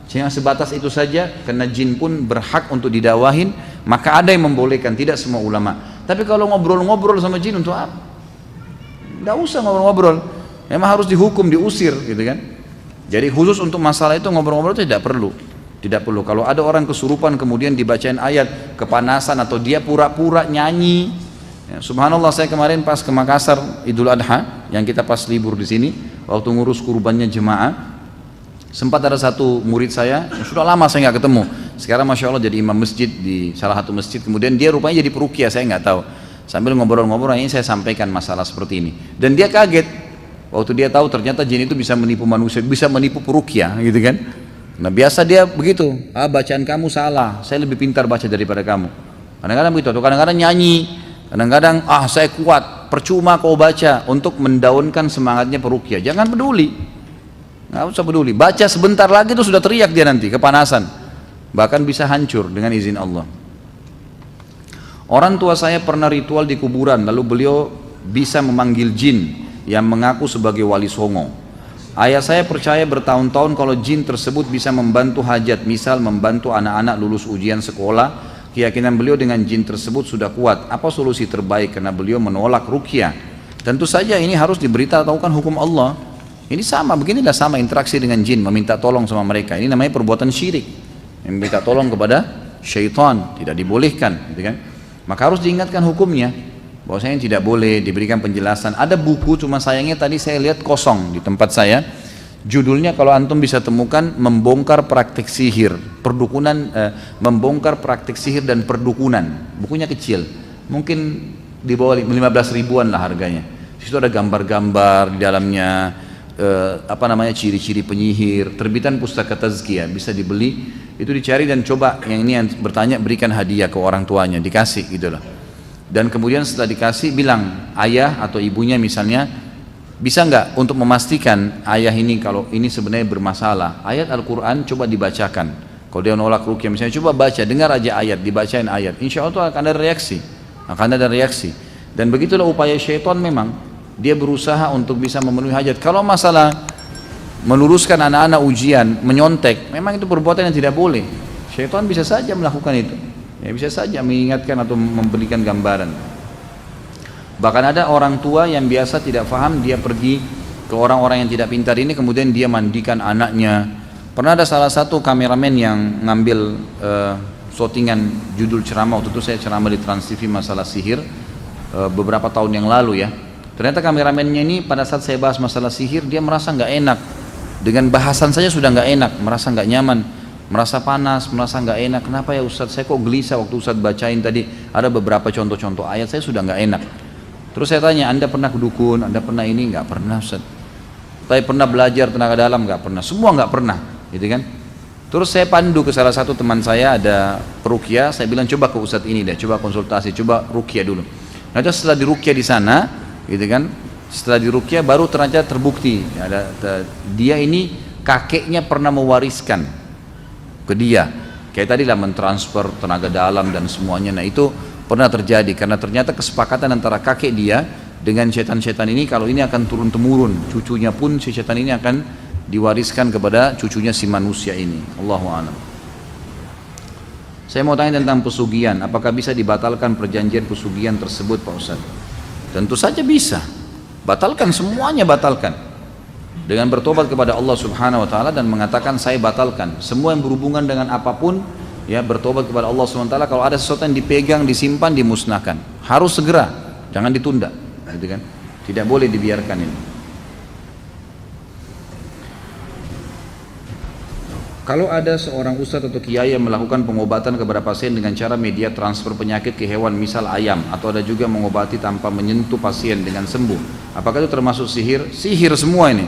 S2: Cuma sebatas itu saja, karena jin pun berhak untuk didakwahin, maka ada yang membolehkan, tidak semua ulama. Tapi kalau ngobrol-ngobrol sama jin untuk apa? Tidak usah ngobrol-ngobrol. memang harus dihukum, diusir gitu kan. Jadi khusus untuk masalah itu ngobrol-ngobrol itu tidak perlu. Tidak perlu. Kalau ada orang kesurupan kemudian dibacain ayat, kepanasan atau dia pura-pura nyanyi. Ya, subhanallah, saya kemarin pas ke Makassar Idul Adha, yang kita pas libur di sini, waktu ngurus kurbannya jemaah, sempat ada satu murid saya, sudah lama saya nggak ketemu. Sekarang masya Allah jadi imam masjid di salah satu masjid. Kemudian dia rupanya jadi peruqyah, saya nggak tahu. Sambil ngobrol-ngobrol ini saya sampaikan masalah seperti ini. Dan dia kaget waktu dia tahu ternyata jin itu bisa menipu manusia, bisa menipu peruqyah, gitu kan? Nah biasa dia begitu, bacaan kamu salah, saya lebih pintar baca daripada kamu. Kadang-kadang begitu, atau kadang-kadang nyanyi, kadang-kadang saya kuat, percuma kau baca, untuk mendaunkan semangatnya peruqyah. Jangan peduli, nggak usah peduli. Baca sebentar lagi itu sudah teriak dia nanti, kepanasan, bahkan bisa hancur dengan izin Allah. Orang tua saya pernah ritual di kuburan, lalu beliau bisa memanggil jin yang mengaku sebagai wali songo. Ayah saya percaya bertahun-tahun kalau jin tersebut bisa membantu hajat, misal membantu anak-anak lulus ujian sekolah. Keyakinan beliau dengan jin tersebut sudah kuat. Apa solusi terbaik karena beliau menolak ruqyah? Tentu saja ini harus diberitahukan hukum Allah. Ini sama, beginilah sama interaksi dengan jin, meminta tolong sama mereka. Ini namanya perbuatan syirik, meminta tolong kepada syaitan, tidak dibolehkan, gitu kan? Maka harus diingatkan hukumnya, bahwasanya tidak boleh, diberikan penjelasan. Ada buku, cuma sayangnya tadi saya lihat kosong di tempat saya. Judulnya kalau antum bisa temukan, membongkar praktik sihir, perdukunan, membongkar praktik sihir dan perdukunan. Bukunya kecil, mungkin di bawah 15 ribuan lah harganya. Di situ ada gambar-gambar di dalamnya, ciri-ciri penyihir. Terbitan Pustaka Tazkiyah, bisa dibeli. Itu dicari dan coba yang ini yang bertanya berikan hadiah ke orang tuanya, dikasih gitu loh. Dan kemudian setelah dikasih bilang ayah atau ibunya misalnya, bisa nggak untuk memastikan ayah ini kalau ini sebenarnya bermasalah, ayat Al-Quran coba dibacakan. Kalau dia nolak ruqyah misalnya, coba baca, dengar aja ayat, dibacain ayat, insya Allah akan ada reaksi, Dan begitulah upaya syaitan, memang dia berusaha untuk bisa memenuhi hajat. Kalau masalah meluruskan anak-anak ujian, menyontek, memang itu perbuatan yang tidak boleh. Syaitan bisa saja melakukan itu, ya bisa saja mengingatkan atau memberikan gambaran. Bahkan ada orang tua yang biasa tidak paham, dia pergi ke orang-orang yang tidak pintar ini, kemudian dia mandikan anaknya. Pernah ada salah satu kameramen yang ngambil shootingan judul ceramah, waktu itu saya ceramah di Trans TV masalah sihir beberapa tahun yang lalu ya. Ternyata kameramennya ini pada saat saya bahas masalah sihir, dia merasa nggak enak. Dengan bahasan saja sudah nggak enak, merasa nggak nyaman, merasa panas, merasa nggak enak. Kenapa ya Ustadz, saya kok gelisah waktu Ustadz bacain tadi, ada beberapa contoh-contoh ayat, saya sudah nggak enak. Terus saya tanya, Anda pernah kedukun, Anda pernah ini? Nggak pernah Ustaz. Tapi pernah belajar tenaga dalam? Nggak pernah. Semua nggak pernah, gitu kan? Terus saya pandu ke salah satu teman saya, ada peruqyah, saya bilang coba ke Ustadz ini deh, coba konsultasi, coba ruqyah dulu. Nah setelah diruqyah di sana, gitu kan? Setelah diruqyah baru ternyata terbukti, dia ini kakeknya pernah mewariskan ke dia. Kayak tadi lah mentransfer tenaga dalam dan semuanya. Nah itu pernah terjadi karena ternyata kesepakatan antara kakek dia dengan setan-setan ini, kalau ini akan turun-temurun, cucunya pun si setan ini akan diwariskan kepada cucunya si manusia ini. Allahu a'lam. Saya mau tanya tentang pesugihan, apakah bisa dibatalkan perjanjian pesugihan tersebut Pak Ustaz? Tentu saja bisa. Batalkan, semuanya batalkan. Dengan bertobat kepada Allah Subhanahu wa taala dan mengatakan saya batalkan semua yang berhubungan dengan apapun. Ya, bertobat kepada Allah SWT. Kalau ada sesuatu yang dipegang, disimpan, dimusnahkan, harus segera, jangan ditunda, gitu kan? Tidak boleh dibiarkan ini. Kalau ada seorang ustadz atau kiai yang melakukan pengobatan kepada pasien dengan cara media transfer penyakit ke hewan, misal ayam, atau ada juga mengobati tanpa menyentuh pasien dengan sembuh, apakah itu termasuk sihir? Sihir semua ini.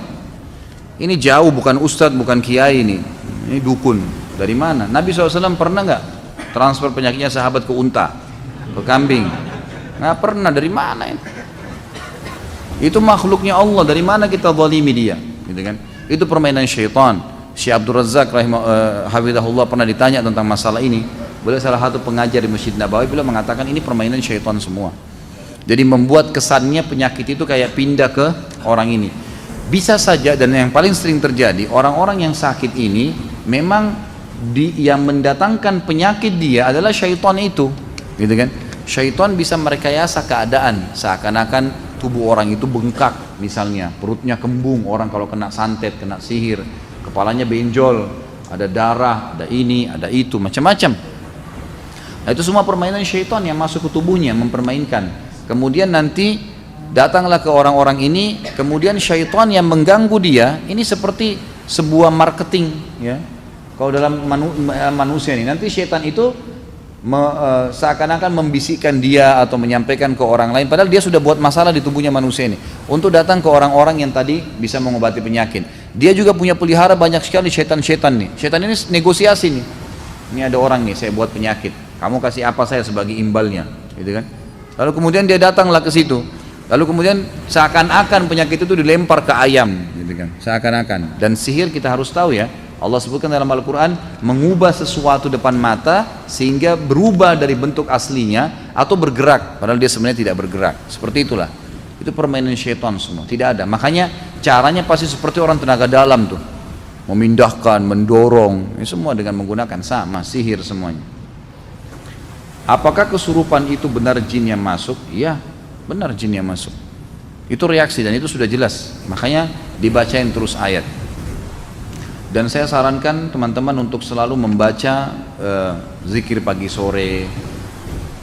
S2: Ini jauh, bukan ustadz, bukan kiai ini dukun. Dari mana? Nabi SAW pernah nggak transfer penyakitnya sahabat ke unta, ke kambing? Nggak pernah. Dari mana ini? Itu makhluknya Allah, dari mana kita zalimi dia? Gitu kan? Itu permainan syaitan. Syekh Abdul Razak hafizahullah pernah ditanya tentang masalah ini. Beliau salah satu pengajar di Masjid Nabawi, beliau mengatakan ini permainan syaitan semua. Jadi membuat kesannya penyakit itu kayak pindah ke orang ini. Bisa saja, dan yang paling sering terjadi, orang-orang yang sakit ini memang yang mendatangkan penyakit dia adalah syaitan itu, gitu kan? Syaitan bisa merekayasa keadaan seakan-akan tubuh orang itu bengkak misalnya, perutnya kembung, orang kalau kena santet, kena sihir, kepalanya benjol, ada darah, ada ini, ada itu, macam-macam. Nah itu semua permainan syaitan yang masuk ke tubuhnya, mempermainkan. Kemudian nanti datanglah ke orang-orang ini, kemudian syaitan yang mengganggu dia, ini seperti sebuah marketing ya. Kalau dalam manusia ini, nanti syaitan itu seakan-akan membisikkan dia atau menyampaikan ke orang lain, padahal dia sudah buat masalah di tubuhnya manusia ini, untuk datang ke orang-orang yang tadi bisa mengobati penyakit. Dia juga punya pelihara banyak sekali syaitan-syaitan nih. Syaitan ini negosiasi nih. Ini ada orang nih, saya buat penyakit, kamu kasih apa saya sebagai imbalnya, gitu kan? Lalu kemudian dia datanglah ke situ. Lalu kemudian seakan-akan penyakit itu dilempar ke ayam, gitu kan? Seakan-akan. Dan sihir kita harus tahu ya, Allah sebutkan dalam Al-Quran, mengubah sesuatu depan mata sehingga berubah dari bentuk aslinya atau bergerak, padahal dia sebenarnya tidak bergerak. Seperti itulah. Itu permainan syaitan semua, tidak ada. Makanya caranya pasti seperti orang tenaga dalam tuh, memindahkan, mendorong, ini semua dengan menggunakan sama sihir semuanya. Apakah kesurupan itu benar jin yang masuk? Iya, benar jin yang masuk. Itu reaksi dan itu sudah jelas. Makanya dibacain terus ayat. Dan saya sarankan teman-teman untuk selalu membaca zikir pagi sore.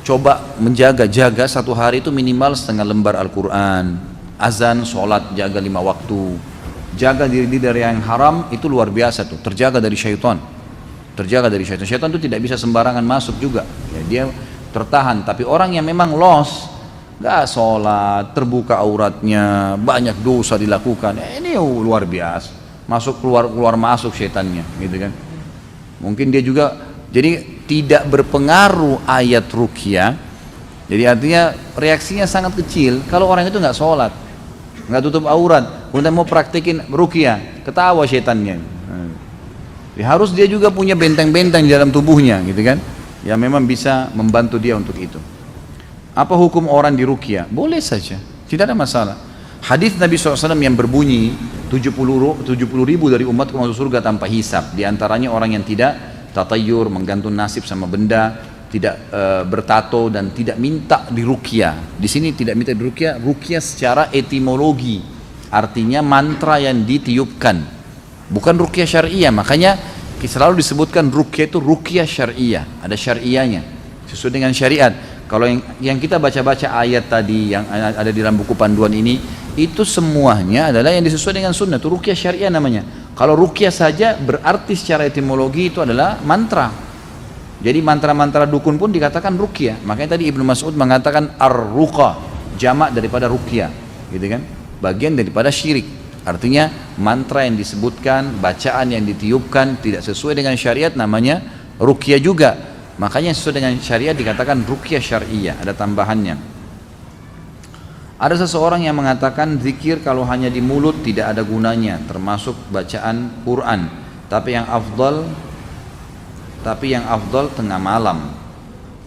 S2: Coba menjaga satu hari itu minimal setengah lembar Al-Quran. Azan, sholat, jaga 5 waktu. Jaga diri dari yang haram, itu luar biasa tuh. Terjaga dari syaitan. Terjaga dari syaitan. Syaitan itu tidak bisa sembarangan masuk juga. Ya, dia tertahan. Tapi orang yang memang lost, gak sholat, terbuka auratnya, banyak dosa dilakukan, ini luar biasa. Masuk keluar masuk syaitannya, gitu kan? Mungkin dia juga, jadi tidak berpengaruh ayat ruqyah. Jadi artinya reaksinya sangat kecil kalau orang itu nggak sholat, nggak tutup aurat, kemudian mau praktekin ruqyah, ketawa syaitannya. Jadi harus dia juga punya benteng-benteng di dalam tubuhnya, gitu kan? Yang memang bisa membantu dia untuk itu. Apa hukum orang di ruqyah? Boleh saja, tidak ada masalah. Hadis Nabi SAW yang berbunyi 70 ribu dari umatku masuk surga tanpa hisab. Di antaranya orang yang tidak tatayur, menggantung nasib sama benda, tidak bertato dan tidak minta diruqyah. Di sini tidak minta diruqyah, ruqyah secara etimologi, artinya mantra yang ditiupkan, bukan ruqyah syariah. Makanya selalu disebutkan ruqyah itu ruqyah syariah, ada syariahnya sesuai dengan syariat. Kalau yang kita baca-baca ayat tadi yang ada di dalam buku panduan ini, itu semuanya adalah yang disesuaikan dengan sunnah, itu ruqyah syariah namanya. Kalau ruqyah saja berarti secara etimologi itu adalah mantra. Jadi mantra-mantra dukun pun dikatakan ruqyah. Makanya tadi Ibnu Mas'ud mengatakan ar-ruqa, jamak daripada ruqyah, gitu kan? Bagian daripada syirik. Artinya mantra yang disebutkan, bacaan yang ditiupkan tidak sesuai dengan syariat namanya ruqyah juga. Makanya sesuai dengan syariat dikatakan ruqyah syariah, ada tambahannya. Ada seseorang yang mengatakan zikir kalau hanya di mulut tidak ada gunanya, termasuk bacaan Quran. Tapi yang afdal tengah malam.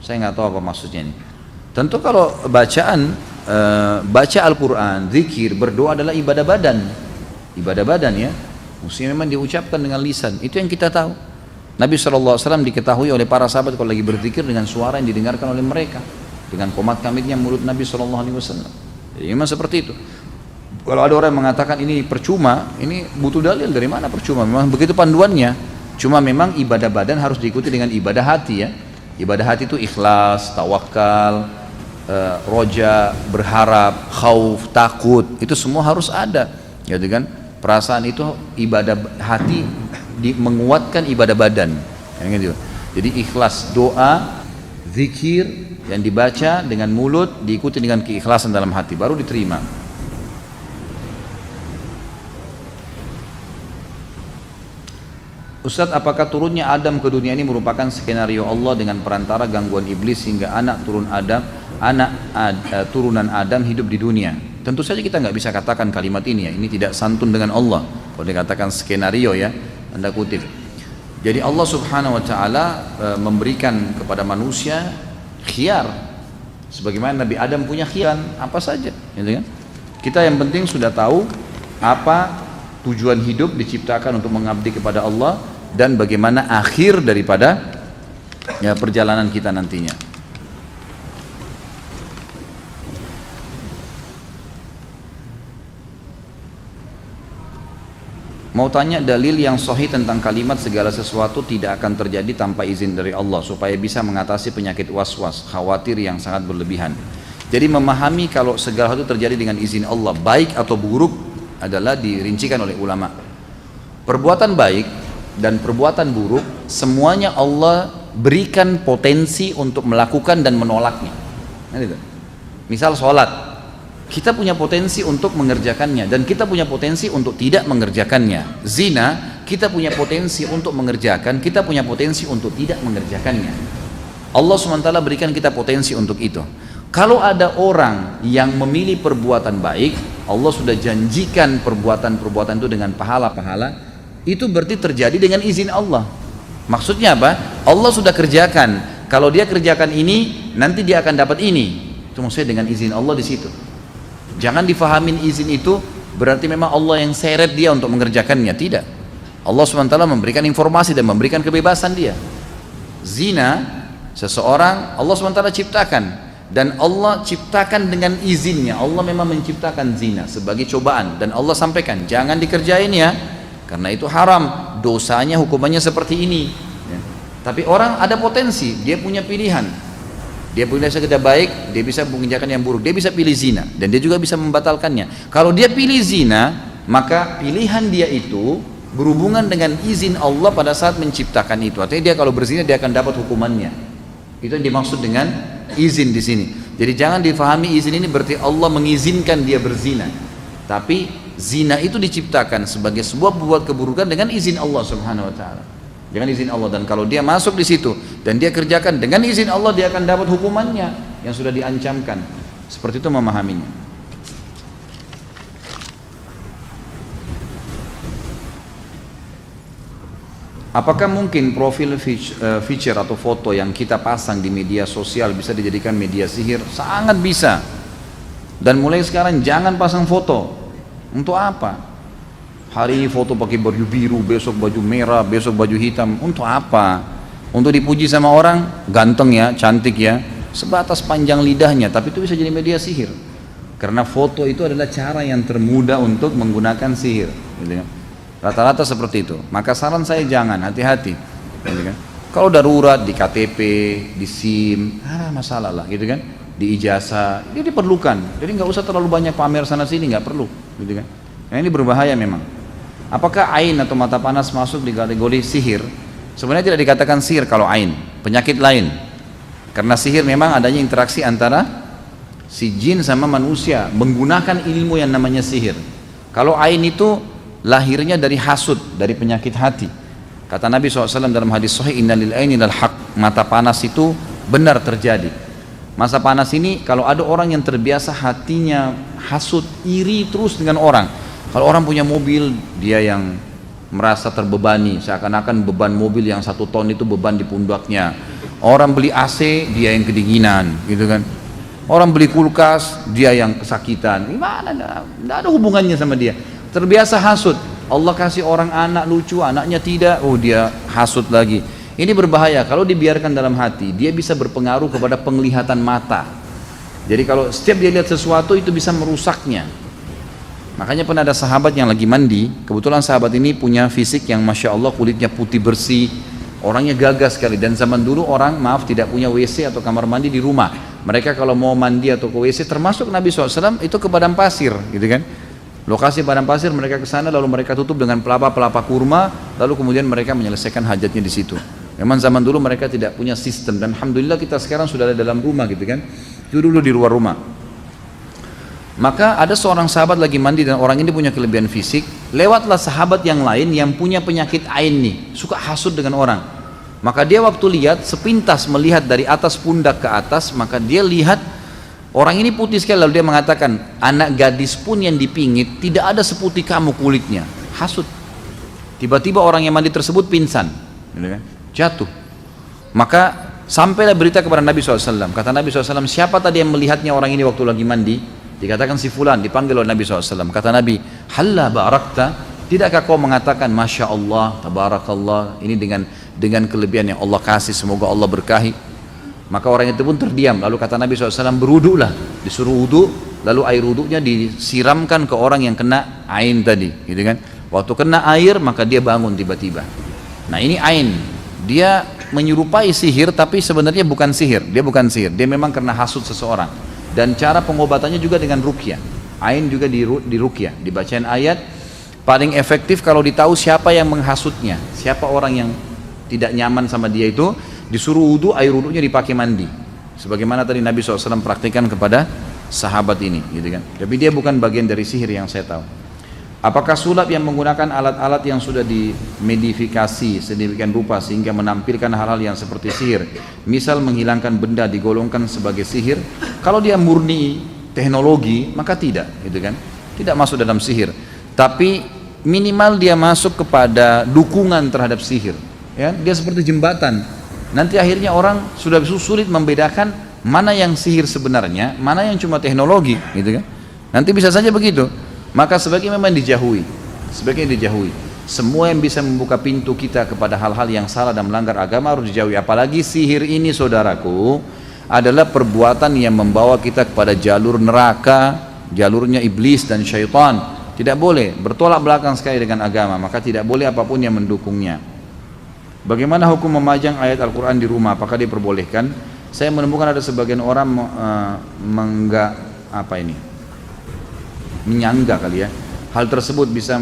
S2: Saya nggak tahu apa maksudnya ini. Tentu kalau bacaan baca Al-Quran, zikir, berdoa adalah ibadah badan. Ibadah badan ya, mesti memang diucapkan dengan lisan. Itu yang kita tahu. Nabi SAW diketahui oleh para sahabat kalau lagi berzikir dengan suara yang didengarkan oleh mereka, dengan komat kamitnya mulut Nabi SAW. Jadi memang seperti itu. Kalau ada orang yang mengatakan ini percuma, ini butuh dalil. Dari mana percuma? Memang begitu panduannya. Cuma memang ibadah badan harus diikuti dengan ibadah hati ya. Ibadah hati itu ikhlas, tawakal, roja, berharap, khauf, takut. Itu semua harus ada, gitu kan? Perasaan itu ibadah hati menguatkan ibadah badan. Gitu. Jadi ikhlas, doa, zikir yang dibaca dengan mulut diikuti dengan keikhlasan dalam hati baru diterima. Ustaz, apakah turunnya Adam ke dunia ini merupakan skenario Allah dengan perantara gangguan iblis hingga turunan Adam hidup di dunia? Tentu saja kita nggak bisa katakan kalimat ini ya. Ini tidak santun dengan Allah. Kalau dikatakan skenario ya, Anda kutip. Jadi Allah Subhanahu wa taala memberikan kepada manusia khiyar. Sebagaimana Nabi Adam punya khiyar apa saja, gitu kan? Kita yang penting sudah tahu apa tujuan hidup diciptakan untuk mengabdi kepada Allah dan bagaimana akhir daripada ya perjalanan kita nantinya. Mau tanya dalil yang sahih tentang kalimat segala sesuatu tidak akan terjadi tanpa izin dari Allah supaya bisa mengatasi penyakit was-was, khawatir yang sangat berlebihan. Jadi memahami kalau segala sesuatu terjadi dengan izin Allah, baik atau buruk adalah dirincikan oleh ulama. Perbuatan baik dan perbuatan buruk semuanya Allah berikan potensi untuk melakukan dan menolaknya. Nah, gitu. Misal sholat, kita punya potensi untuk mengerjakannya dan kita punya potensi untuk tidak mengerjakannya. Zina, kita punya potensi untuk mengerjakan, kita punya potensi untuk tidak mengerjakannya. Allah SWT berikan kita potensi untuk itu. Kalau ada orang yang memilih perbuatan baik, Allah sudah janjikan perbuatan-perbuatan itu dengan pahala-pahala, itu berarti terjadi dengan izin Allah. Maksudnya apa? Allah sudah kerjakan. Kalau dia kerjakan ini, nanti dia akan dapat ini. Itu maksudnya dengan izin Allah di situ. Jangan difahamin izin itu berarti memang Allah yang seret dia untuk mengerjakannya. Tidak. Allah SWT memberikan informasi dan memberikan kebebasan dia. Zina, seseorang Allah SWT ciptakan dan Allah ciptakan dengan izinnya. Allah memang menciptakan zina sebagai cobaan dan Allah sampaikan jangan dikerjain ya, karena itu haram, dosanya hukumannya seperti ini ya. Tapi orang ada potensi, dia punya pilihan. Dia punya sekedar baik, dia bisa mengerjakan yang buruk, dia bisa pilih zina dan dia juga bisa membatalkannya. Kalau dia pilih zina, maka pilihan dia itu berhubungan dengan izin Allah pada saat menciptakan itu. Artinya dia kalau berzina dia akan dapat hukumannya. Itu yang dimaksud dengan izin di sini. Jadi jangan difahami izin ini berarti Allah mengizinkan dia berzina. Tapi zina itu diciptakan sebagai sebuah buat keburukan dengan izin Allah Subhanahu wa taala. Dengan izin Allah, dan kalau dia masuk di situ dan dia kerjakan dengan izin Allah, dia akan dapat hukumannya yang sudah diancamkan. Seperti itu memahaminya. Apakah mungkin profil feature atau foto yang kita pasang di media sosial bisa dijadikan media sihir? Sangat bisa. Dan mulai sekarang jangan pasang foto. Untuk apa? Hari ini foto pakai baju biru, besok baju merah, besok baju hitam. Untuk apa? Untuk dipuji sama orang, ganteng ya, cantik ya, sebatas panjang lidahnya, tapi itu bisa jadi media sihir. Karena foto itu adalah cara yang termudah untuk menggunakan sihir. Rata-rata seperti itu. Maka saran saya jangan, hati-hati. Kalau darurat di KTP, di SIM, masalah lah, gitu kan? Di ijazah, dia diperlukan. Jadi nggak usah terlalu banyak pamer sana sini, nggak perlu, gitu kan? Nah, ini berbahaya memang. Apakah ain atau mata panas masuk di kategori sihir? Sebenarnya tidak dikatakan sihir kalau ain, penyakit lain. Karena sihir memang adanya interaksi antara si jin sama manusia menggunakan ilmu yang namanya sihir. Kalau ain itu lahirnya dari hasud, dari penyakit hati. Kata Nabi SAW dalam hadis sahih, inna lil aini lal haq, mata panas itu benar terjadi. Masa panas ini kalau ada orang yang terbiasa hatinya hasud, iri terus dengan orang. Kalau orang punya mobil, dia yang merasa terbebani, seakan-akan beban mobil yang 1 ton itu beban di pundaknya. Orang beli AC, dia yang kedinginan, gitu kan. Orang beli kulkas, dia yang kesakitan. Gimana? Tidak ada hubungannya sama dia. Terbiasa hasud. Allah kasih orang anak lucu, anaknya tidak, oh dia hasud lagi. Ini berbahaya. Kalau dibiarkan dalam hati, dia bisa berpengaruh kepada penglihatan mata. Jadi kalau setiap dia lihat sesuatu itu bisa merusaknya. Makanya pernah ada sahabat yang lagi mandi, kebetulan sahabat ini punya fisik yang Masya Allah, kulitnya putih bersih, orangnya gagah sekali. Dan zaman dulu orang tidak punya WC atau kamar mandi di rumah. Mereka kalau mau mandi atau ke WC, termasuk Nabi SAW itu ke padang pasir, gitu kan. Lokasi padang pasir, mereka ke sana lalu mereka tutup dengan pelapa-pelapa kurma, lalu kemudian mereka menyelesaikan hajatnya di situ. Memang zaman dulu mereka tidak punya sistem, dan alhamdulillah kita sekarang sudah ada dalam rumah, gitu kan. Itu dulu di luar rumah. Maka ada seorang sahabat lagi mandi dan orang ini punya kelebihan fisik. Lewatlah sahabat yang lain yang punya penyakit ain nih, suka hasud dengan orang. Maka dia waktu lihat, sepintas melihat dari atas pundak ke atas, maka dia lihat orang ini putih sekali. Lalu dia mengatakan, anak gadis pun yang dipingit tidak ada seputih kamu kulitnya. Hasud. Tiba-tiba orang yang mandi tersebut pingsan, jatuh. Maka sampailah berita kepada Nabi SAW. Kata Nabi SAW, siapa tadi yang melihatnya orang ini waktu lagi mandi? Dikatakan si fulan, dipanggil oleh Nabi SAW. Kata Nabi, halla barakta, tidakkah kau mengatakan Masya Allah, tabarakallah, ini dengan kelebihan yang Allah kasih, semoga Allah berkahi. Maka orang itu pun terdiam. Lalu kata Nabi SAW, berwudulah, disuruh wudu, lalu air wudunya disiramkan ke orang yang kena ain tadi, gitu kan. Waktu kena air maka dia bangun tiba-tiba. Nah ini ain, dia menyerupai sihir tapi sebenarnya bukan sihir. Dia bukan sihir, dia memang kena hasut seseorang. Dan cara pengobatannya juga dengan ruqyah. Ain juga di ruqyah, dibacain ayat. Paling efektif kalau ditahu siapa yang menghasutnya, siapa orang yang tidak nyaman sama dia itu, disuruh wudu, air wudunya dipakai mandi. Sebagaimana tadi Nabi SAW praktikkan kepada sahabat ini, gitu kan. Tapi dia bukan bagian dari sihir yang saya tahu. Apakah sulap yang menggunakan alat-alat yang sudah dimodifikasi sedemikian rupa sehingga menampilkan hal-hal yang seperti sihir, misal menghilangkan benda digolongkan sebagai sihir? Kalau dia murni teknologi maka tidak, gitu kan. Tidak masuk dalam sihir. Tapi minimal dia masuk kepada dukungan terhadap sihir, ya. Dia seperti jembatan. Nanti akhirnya orang sudah sulit membedakan mana yang sihir sebenarnya, mana yang cuma teknologi, gitu kan. Nanti bisa saja begitu. Maka sebaiknya memang dijauhi. Sebaiknya dijauhi. Semua yang bisa membuka pintu kita kepada hal-hal yang salah dan melanggar agama harus dijauhi. Apalagi sihir ini, saudaraku, adalah perbuatan yang membawa kita kepada jalur neraka, jalurnya iblis dan syaitan. Tidak boleh, bertolak belakang sekali dengan agama, maka tidak boleh apapun yang mendukungnya. Bagaimana hukum memajang ayat Al-Quran di rumah, apakah diperbolehkan? Saya menemukan ada sebagian orang menyangga kali ya, hal tersebut bisa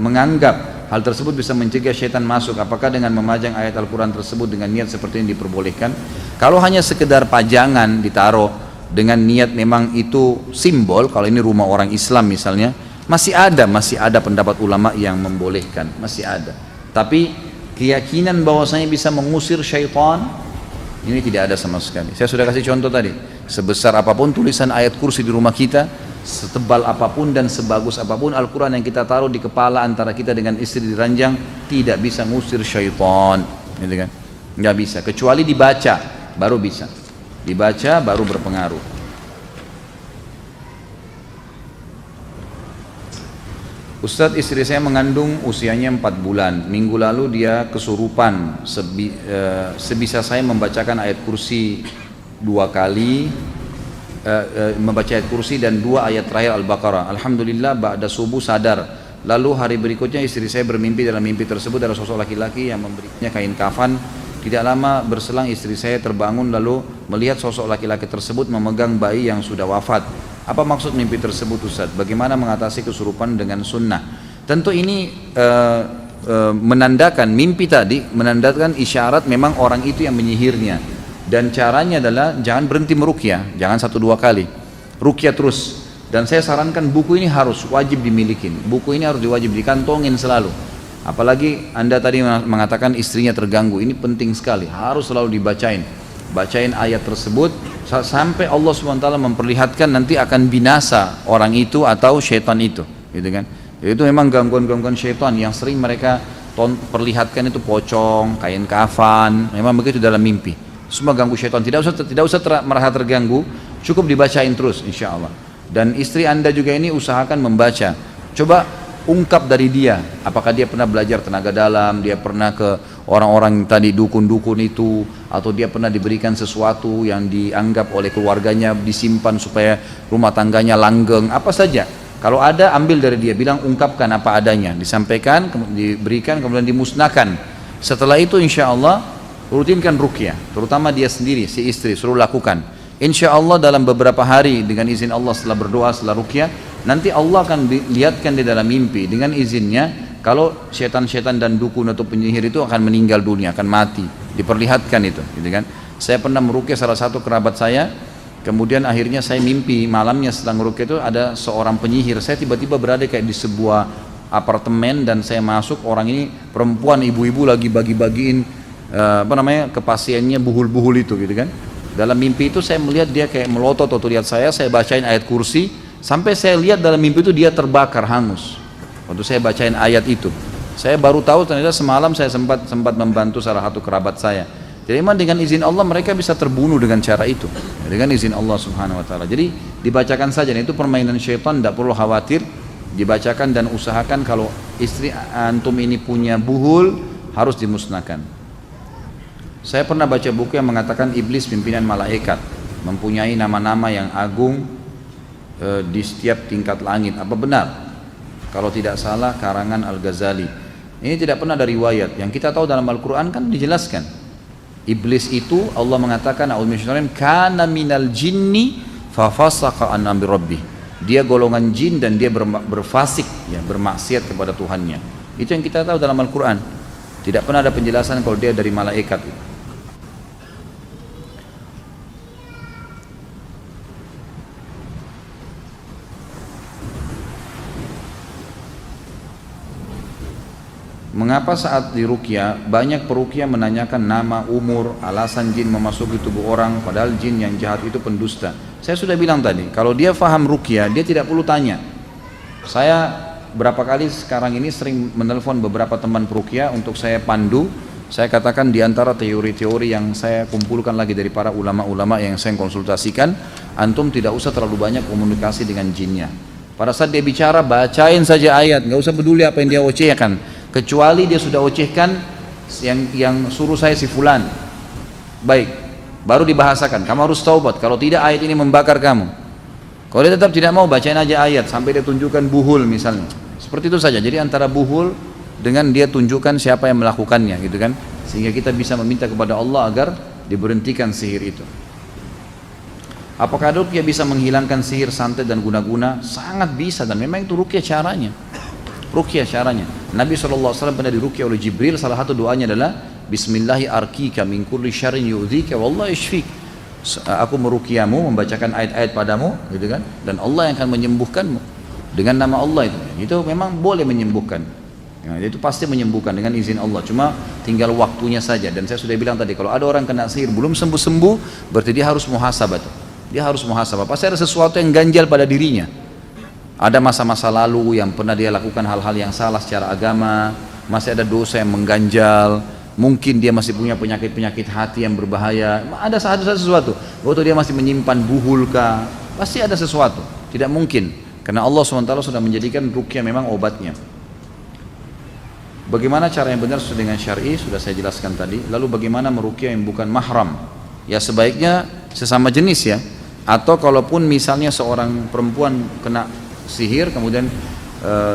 S2: menganggap hal tersebut bisa mencegah syaitan masuk. Apakah dengan memajang ayat Al-Quran tersebut dengan niat seperti ini diperbolehkan? Kalau hanya sekedar pajangan ditaruh dengan niat memang itu simbol, kalau ini rumah orang Islam misalnya, masih ada pendapat ulama yang membolehkan, masih ada. Tapi keyakinan bahwasanya bisa mengusir syaitan ini tidak ada sama sekali. Saya sudah kasih contoh tadi, sebesar apapun tulisan ayat kursi di rumah kita, setebal apapun dan sebagus apapun Al-Quran yang kita taruh di kepala antara kita dengan istri di ranjang, tidak bisa mengusir syaitan, gitu kan? Nggak bisa, kecuali dibaca baru bisa, dibaca baru berpengaruh. Ustadz, istri saya mengandung usianya 4 bulan. Minggu lalu dia kesurupan. Sebisa saya membacakan ayat kursi 2 kali, membaca ayat kursi dan 2 ayat terakhir Al-Baqarah. Alhamdulillah ba'da subuh sadar. Lalu hari berikutnya istri saya bermimpi, dalam mimpi tersebut ada sosok laki-laki yang memberinya kain kafan. Tidak lama berselang istri saya terbangun lalu melihat sosok laki-laki tersebut memegang bayi yang sudah wafat. Apa maksud mimpi tersebut, Ustaz? Bagaimana mengatasi kesurupan dengan sunnah? Tentu ini menandakan mimpi tadi, menandakan isyarat memang orang itu yang menyihirnya. Dan caranya adalah jangan berhenti meruqyah, jangan 1-2 kali, ruqyah terus. Dan saya sarankan buku ini harus wajib dimiliki, buku ini harus diwajib dikantongin selalu. Apalagi Anda tadi mengatakan istrinya terganggu, ini penting sekali, harus selalu dibacain. Bacain ayat tersebut sampai Allah SWT memperlihatkan nanti akan binasa orang itu atau syaitan itu, gitu kan. Jadi itu memang gangguan-gangguan syaitan yang sering mereka perlihatkan itu pocong, kain kafan, memang begitu dalam mimpi. Semua ganggu syaitan, tidak usah merasa terganggu, cukup dibacain terus insya Allah. Dan istri Anda juga ini usahakan membaca, coba ungkap dari dia, apakah dia pernah belajar tenaga dalam, dia pernah ke orang-orang tadi dukun-dukun itu, atau dia pernah diberikan sesuatu yang dianggap oleh keluarganya disimpan supaya rumah tangganya langgeng, apa saja. Kalau ada ambil dari dia, bilang ungkapkan apa adanya, disampaikan, diberikan, kemudian dimusnahkan. Setelah itu insya Allah rutinkan ruqyah, terutama dia sendiri, si istri, suruh lakukan. Insya Allah dalam beberapa hari dengan izin Allah setelah berdoa, setelah ruqyah, nanti Allah akan lihatkan di dalam mimpi dengan izinnya kalau syaitan-syaitan dan dukun atau penyihir itu akan meninggal dunia, akan mati, diperlihatkan itu, gitu kan. Saya pernah meruqyah salah satu kerabat saya, kemudian akhirnya saya mimpi malamnya setelah meruqyah itu ada seorang penyihir. Saya tiba-tiba berada kayak di sebuah apartemen dan saya masuk, orang ini perempuan, ibu-ibu lagi bagi-bagiin ke pasiennya buhul-buhul itu, gitu kan. Dalam mimpi itu saya melihat dia kayak melotot atau lihat saya bacain ayat kursi, sampai saya lihat dalam mimpi itu dia terbakar hangus. Waktu saya bacain ayat itu, saya baru tahu ternyata semalam saya sempat membantu salah satu kerabat saya. Jadi memang dengan izin Allah mereka bisa terbunuh dengan cara itu, dengan izin Allah Subhanahu Wa Taala. Jadi dibacakan saja, itu permainan syaitan, tidak perlu khawatir, dibacakan dan usahakan kalau istri antum ini punya buhul harus dimusnahkan. Saya pernah baca buku yang mengatakan iblis pimpinan malaikat, mempunyai nama-nama yang agung di setiap tingkat langit. Apa benar? Kalau tidak salah karangan Al-Ghazali. Ini tidak pernah ada riwayat. Yang kita tahu dalam Al-Quran kan dijelaskan. Iblis itu Allah mengatakan kana minal jinni fafasaqa an amri rabbih. Dia golongan jin dan dia berfasik, ya, bermaksiat kepada Tuhannya. Itu yang kita tahu dalam Al-Quran. Tidak pernah ada penjelasan kalau dia dari malaikat. Mengapa saat di ruqyah banyak peruqyah menanyakan nama, umur, alasan jin memasuki tubuh orang, padahal jin yang jahat itu pendusta? Saya sudah bilang tadi, kalau dia faham ruqyah, dia tidak perlu tanya. Saya berapa kali sekarang ini sering menelpon beberapa teman peruqyah untuk saya pandu. Saya katakan di antara teori-teori yang saya kumpulkan lagi dari para ulama-ulama yang saya konsultasikan, antum tidak usah terlalu banyak komunikasi dengan jinnya. Pada saat dia bicara, bacain saja ayat, nggak usah peduli apa yang dia ocehkan. Kecuali dia sudah ocehkan yang suruh saya si fulan, baik, baru dibahasakan, kamu harus taubat, kalau tidak ayat ini membakar kamu. Kalau dia tetap tidak mau, bacain aja ayat sampai dia tunjukkan buhul misalnya, seperti itu saja. Jadi antara buhul dengan dia tunjukkan siapa yang melakukannya, gitu kan, sehingga kita bisa meminta kepada Allah agar diberhentikan sihir itu. Apakah ruqyah bisa menghilangkan sihir, santet dan guna-guna? Sangat bisa, dan memang itu ruqyah caranya. Ruqyah caranya, Nabi SAW pernah diruqyah oleh Jibril. Salah satu doanya adalah Bismillahi arkika min kulli syarrin yu'dzika wallahu yashfik. Aku meruqyahmu, membacakan ayat-ayat padamu, gitu kan, dan Allah yang akan menyembuhkanmu dengan nama Allah itu. Itu memang boleh menyembuhkan, ya, itu pasti menyembuhkan dengan izin Allah, cuma tinggal waktunya saja. Dan saya sudah bilang tadi, kalau ada orang kena sihir belum sembuh-sembuh, berarti dia harus muhasabah. Dia harus muhasabah, pasti ada sesuatu yang ganjal pada dirinya. Ada masa-masa lalu yang pernah dia lakukan hal-hal yang salah secara agama, masih ada dosa yang mengganjal, mungkin dia masih punya penyakit-penyakit hati yang berbahaya, ada sesuatu. Waktu dia masih menyimpan buhulkah, pasti ada sesuatu, tidak mungkin, karena Allah SWT sudah menjadikan ruqyah memang obatnya. Bagaimana cara yang benar sesuai dengan syar'i sudah saya jelaskan tadi. Lalu bagaimana meruqyah yang bukan mahram? Ya sebaiknya sesama jenis ya, atau kalaupun misalnya seorang perempuan kena sihir kemudian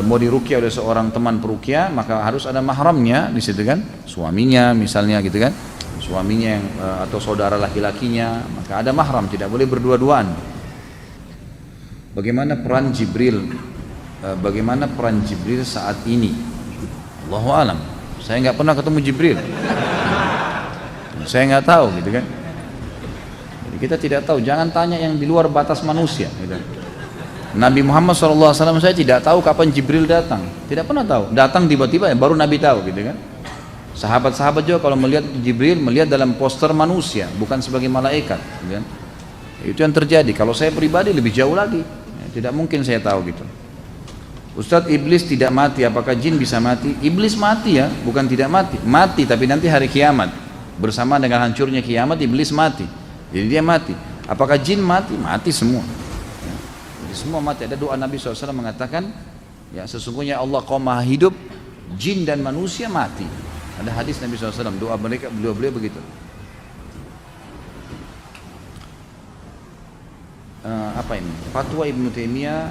S2: mau diruqyah oleh seorang teman peruqyah, maka harus ada mahramnya di situ kan, suaminya misalnya gitu kan, suaminya yang atau saudara laki-lakinya, maka ada mahram, tidak boleh berdua-duaan. Bagaimana peran Jibril? Bagaimana peran Jibril saat ini? Allahu alam. Saya nggak pernah ketemu Jibril. Saya nggak tahu gitu kan. Jadi kita tidak tahu. Jangan tanya yang di luar batas manusia. Gitu. Nabi Muhammad SAW saya tidak tahu kapan Jibril datang, tidak pernah tahu. Datang tiba-tiba ya, baru Nabi tahu, gitu kan. Sahabat-sahabat juga kalau melihat Jibril melihat dalam poster manusia, bukan sebagai malaikat, gitu kan. Itu yang terjadi. Kalau saya pribadi lebih jauh lagi, ya, tidak mungkin saya tahu gitu. Ustadz, iblis tidak mati, apakah jin bisa mati? Iblis mati ya, bukan tidak mati. Mati tapi nanti hari kiamat, bersama dengan hancurnya kiamat, iblis mati. Jadi dia mati. Apakah jin mati? Mati semua. Semua mati. Ada doa Nabi SAW mengatakan, ya sesungguhnya Allah kaum maha hidup, jin dan manusia mati. Ada hadis Nabi SAW, doa mereka, beliau begitu. Apa ini? Fatwa Ibnu Taimiyah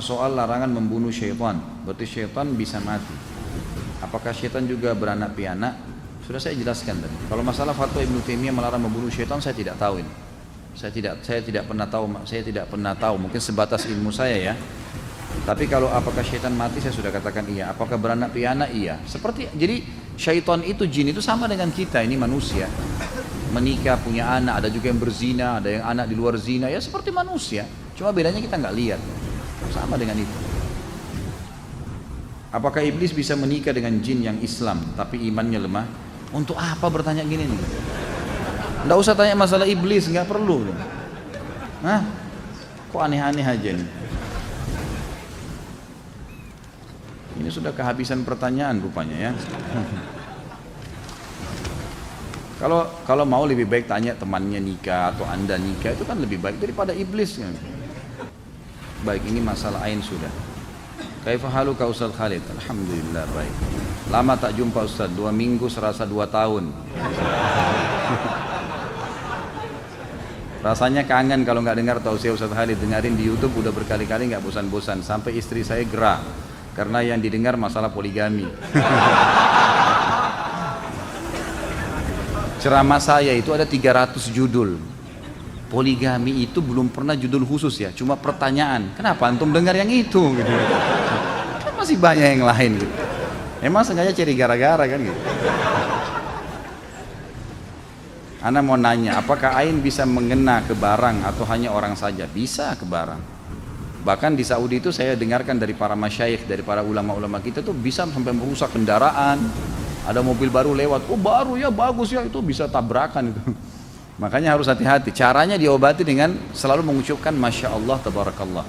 S2: soal larangan membunuh syaitan. Berarti syaitan bisa mati. Apakah syaitan juga beranak pianak? Sudah saya jelaskan tadi. Kalau masalah fatwa Ibnu Taimiyah melarang membunuh syaitan, saya tidak tahu ini. Saya tidak pernah tahu, mungkin sebatas ilmu saya ya. Tapi kalau apakah syaitan mati, saya sudah katakan iya. Apakah beranak pianak? Iya. Jadi syaitan itu, jin itu sama dengan kita ini manusia. Menikah, punya anak, ada juga yang berzina, ada yang anak di luar zina, ya seperti manusia. Cuma bedanya kita nggak lihat. Sama dengan itu. Apakah iblis bisa menikah dengan jin yang Islam tapi imannya lemah? Untuk apa bertanya gini nih? Nggak usah tanya masalah iblis, nggak perlu. Hah? Kok aneh-aneh aja nih? Ini sudah kehabisan pertanyaan rupanya ya. Kalau mau lebih baik tanya temannya nikah atau anda nikah, itu kan lebih baik daripada iblis kan? Baik, ini masalah ain sudah. Kaifa haluka Ustaz Khalid? Alhamdulillah baik. Lama tak jumpa Ustaz, 2 minggu serasa 2 tahun. Rasanya kangen kalau nggak dengar tausiah Ustaz Khalid. Dengerin di YouTube udah berkali-kali nggak bosan-bosan. Sampai istri saya gerah. karena yang didengar masalah poligami. Ceramah saya itu ada 300 judul. Poligami itu belum pernah judul khusus ya, cuma pertanyaan. Kenapa antum dengar yang itu? Gitu. Kan masih banyak yang lain gitu. Emang sengaja cari gara-gara kan gitu. Ana mau nanya, apakah ain bisa mengena ke barang atau hanya orang saja? Bisa ke barang. Bahkan di Saudi itu saya dengarkan dari para masyayikh, dari para ulama-ulama kita tuh bisa sampai merusak kendaraan. Ada mobil baru lewat, oh baru ya, bagus ya, itu bisa tabrakan itu. Makanya harus hati-hati. Caranya diobati dengan selalu mengucapkan Masya Allah, Tabarakallah.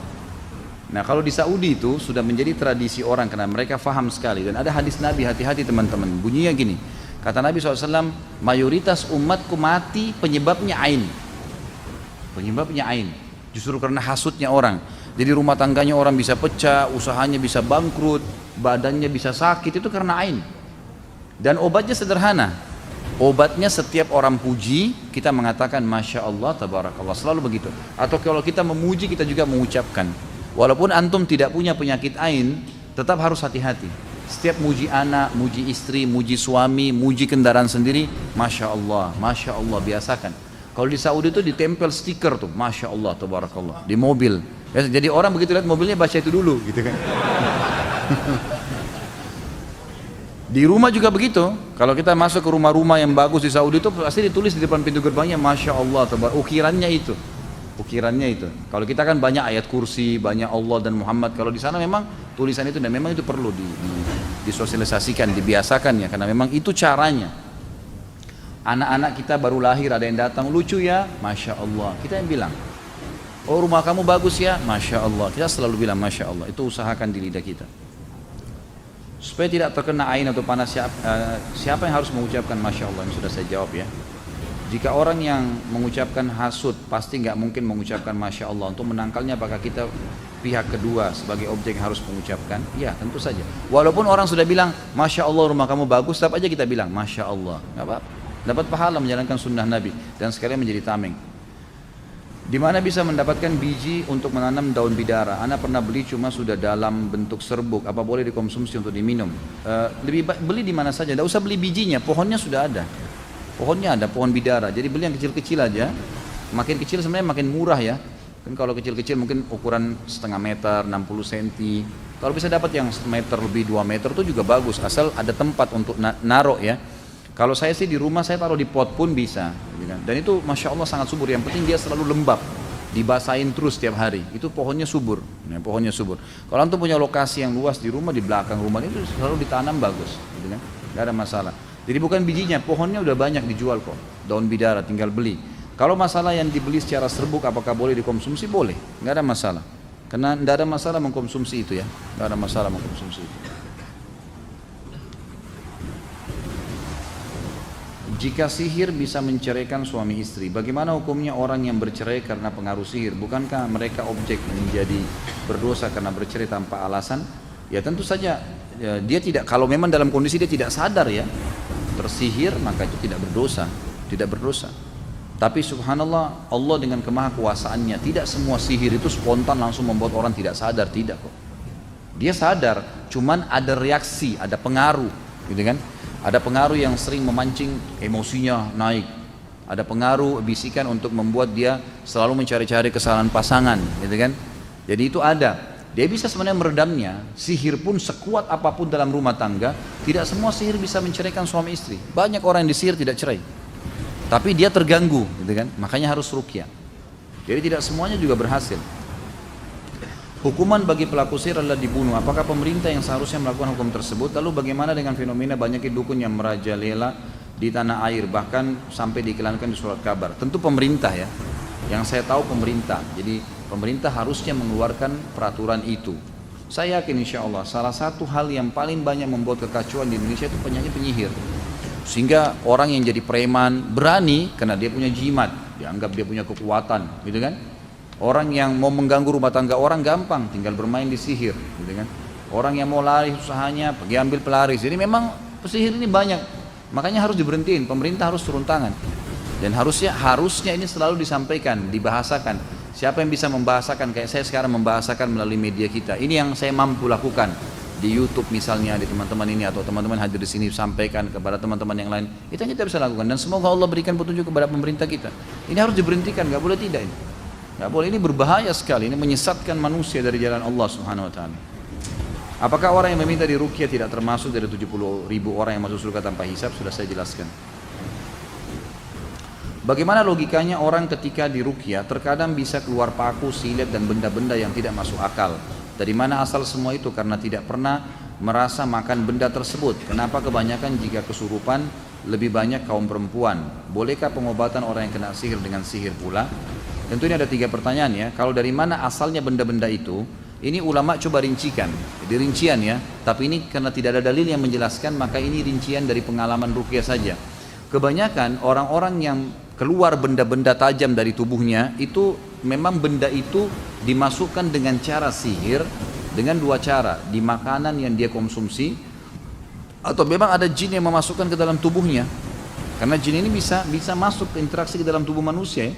S2: Nah kalau di Saudi itu sudah menjadi tradisi orang karena mereka faham sekali. Dan ada hadis Nabi, hati-hati teman-teman. Bunyinya gini, kata Nabi SAW, mayoritas umatku mati penyebabnya ain. Penyebabnya ain. Justru karena hasutnya orang. Jadi rumah tangganya orang bisa pecah, usahanya bisa bangkrut, badannya bisa sakit, itu karena ain. Dan obatnya sederhana. Obatnya setiap orang puji, kita mengatakan Masya Allah, Tabarakallah. Selalu begitu. Atau kalau kita memuji, kita juga mengucapkan. Walaupun antum tidak punya penyakit ain, tetap harus hati-hati. Setiap muji anak, muji istri, muji suami, muji kendaraan sendiri, Masya Allah, biasakan. Kalau di Saudi itu ditempel stiker tuh, Masya Allah, Tabarakallah, di mobil. Jadi orang begitu lihat mobilnya baca itu dulu, gitu kan. Di rumah juga begitu. Kalau kita masuk ke rumah-rumah yang bagus di Saudi itu pasti ditulis di depan pintu gerbangnya Masya Allah, ukirannya itu. Ukirannya itu. Kalau kita kan banyak ayat kursi, banyak Allah dan Muhammad. Kalau di sana memang tulisan itu dan memang itu perlu disosialisasikan, dibiasakan ya, karena memang itu caranya. Anak-anak kita baru lahir ada yang datang lucu ya, Masya Allah. Kita yang bilang, oh rumah kamu bagus ya, Masya Allah. Kita selalu bilang Masya Allah. Itu usahakan di lidah kita. Supaya tidak terkena ain atau panas, siapa yang harus mengucapkan Masya Allah? Yang sudah saya jawab ya. Jika orang yang mengucapkan hasud pasti nggak mungkin mengucapkan Masya Allah. Untuk menangkalnya apakah kita pihak kedua sebagai objek yang harus mengucapkan? Ya tentu saja. Walaupun orang sudah bilang Masya Allah rumah kamu bagus, tetap aja kita bilang Masya Allah. Nggak apa-apa. Dapat pahala menjalankan sunnah Nabi dan sekalian menjadi tameng. Di mana bisa mendapatkan biji untuk menanam daun bidara? Ana pernah beli cuma sudah dalam bentuk serbuk. Apa boleh dikonsumsi untuk diminum? Lebih baik beli di mana saja. Tidak usah beli bijinya. Pohonnya sudah ada. Pohonnya ada, pohon bidara. Jadi beli yang kecil-kecil aja. Makin kecil sebenarnya makin murah ya. Kan kalau kecil-kecil mungkin ukuran setengah meter, 60 cm. Kalau bisa dapat yang meter lebih 2 meter itu juga bagus. Asal ada tempat untuk naruh ya. Kalau saya sih di rumah saya taruh di pot pun bisa, gitu kan. Dan itu Masya Allah sangat subur. Yang penting dia selalu lembab, dibasahin terus setiap hari. Itu pohonnya subur, ya, pohonnya subur. Kalau antum punya lokasi yang luas di rumah, di belakang rumah itu selalu ditanam bagus, gitu kan. Gak ada masalah. Jadi bukan bijinya, pohonnya udah banyak dijual kok. Daun bidara tinggal beli. Kalau masalah yang dibeli secara serbuk, apakah boleh dikonsumsi? Boleh, gak ada masalah. Karena gak ada masalah mengkonsumsi itu ya, gak ada masalah mengkonsumsi itu. Jika sihir bisa menceraikan suami istri, bagaimana hukumnya orang yang bercerai karena pengaruh sihir? Bukankah mereka objek menjadi berdosa karena bercerai tanpa alasan? Ya tentu saja ya, dia tidak, kalau memang dalam kondisi dia tidak sadar ya tersihir, maka itu tidak berdosa, tidak berdosa. Tapi subhanallah, Allah dengan kemahakuasaannya, tidak semua sihir itu spontan langsung membuat orang tidak sadar, tidak kok. Dia sadar, cuman ada reaksi, ada pengaruh, gitu kan? Ada pengaruh yang sering memancing emosinya naik. Ada pengaruh bisikan untuk membuat dia selalu mencari-cari kesalahan pasangan, gitu kan? Jadi itu ada. Dia bisa sebenarnya meredamnya. Sihir pun sekuat apapun dalam rumah tangga, tidak semua sihir bisa menceraikan suami istri. Banyak orang yang disihir tidak cerai, tapi dia terganggu, gitu kan? Makanya harus ruqyah. Jadi tidak semuanya juga berhasil. Hukuman bagi pelaku sihir adalah dibunuh. Apakah pemerintah yang seharusnya melakukan hukum tersebut? Lalu bagaimana dengan fenomena banyaknya dukun yang merajalela di tanah air, bahkan sampai diiklankan di surat kabar? Tentu pemerintah ya. Yang saya tahu pemerintah. Jadi pemerintah harusnya mengeluarkan peraturan itu. Saya yakin insya Allah salah satu hal yang paling banyak membuat kekacauan di Indonesia itu penyihir. Sehingga orang yang jadi preman berani karena dia punya jimat, dianggap dia punya kekuatan, gitu kan? Orang yang mau mengganggu rumah tangga orang gampang, tinggal bermain di sihir, gitu kan? Orang yang mau lari usahanya, pergi ambil pelaris. Jadi memang sihir ini banyak, makanya harus diberhentiin. Pemerintah harus turun tangan, dan harusnya ini selalu disampaikan, dibahasakan. Siapa yang bisa membahasakan? Kayak saya sekarang membahasakan melalui media kita. Ini yang saya mampu lakukan. di YouTube misalnya, di teman-teman ini atau teman-teman hadir di sini sampaikan kepada teman-teman yang lain, itu yang kita bisa lakukan. Dan semoga Allah berikan petunjuk kepada pemerintah kita. Ini harus diberhentikan, nggak boleh tidak ini. Nggak boleh, ini berbahaya sekali, ini menyesatkan manusia dari jalan Allah Subhanahu Wa Taala. Apakah orang yang meminta diruqyah tidak termasuk dari 70.000 orang yang masuk surga tanpa hisab? Sudah saya jelaskan. Bagaimana logikanya orang ketika diruqyah terkadang bisa keluar paku, silet dan benda-benda yang tidak masuk akal? Dari mana asal semua itu? Karena tidak pernah merasa makan benda tersebut. Kenapa kebanyakan jika kesurupan lebih banyak kaum perempuan? Bolehkah pengobatan orang yang kena sihir dengan sihir pula? Tentu ini ada 3 pertanyaan ya. Kalau dari mana asalnya benda-benda itu? Ini ulama coba rincikan, jadi rincian ya. Tapi ini karena tidak ada dalil yang menjelaskan, maka ini rincian dari pengalaman ruqyah saja. Kebanyakan orang-orang yang keluar benda-benda tajam dari tubuhnya itu memang benda itu dimasukkan dengan cara sihir dengan 2 cara, di makanan yang dia konsumsi atau memang ada jin yang memasukkan ke dalam tubuhnya. Karena jin ini bisa masuk interaksi ke dalam tubuh manusia ya.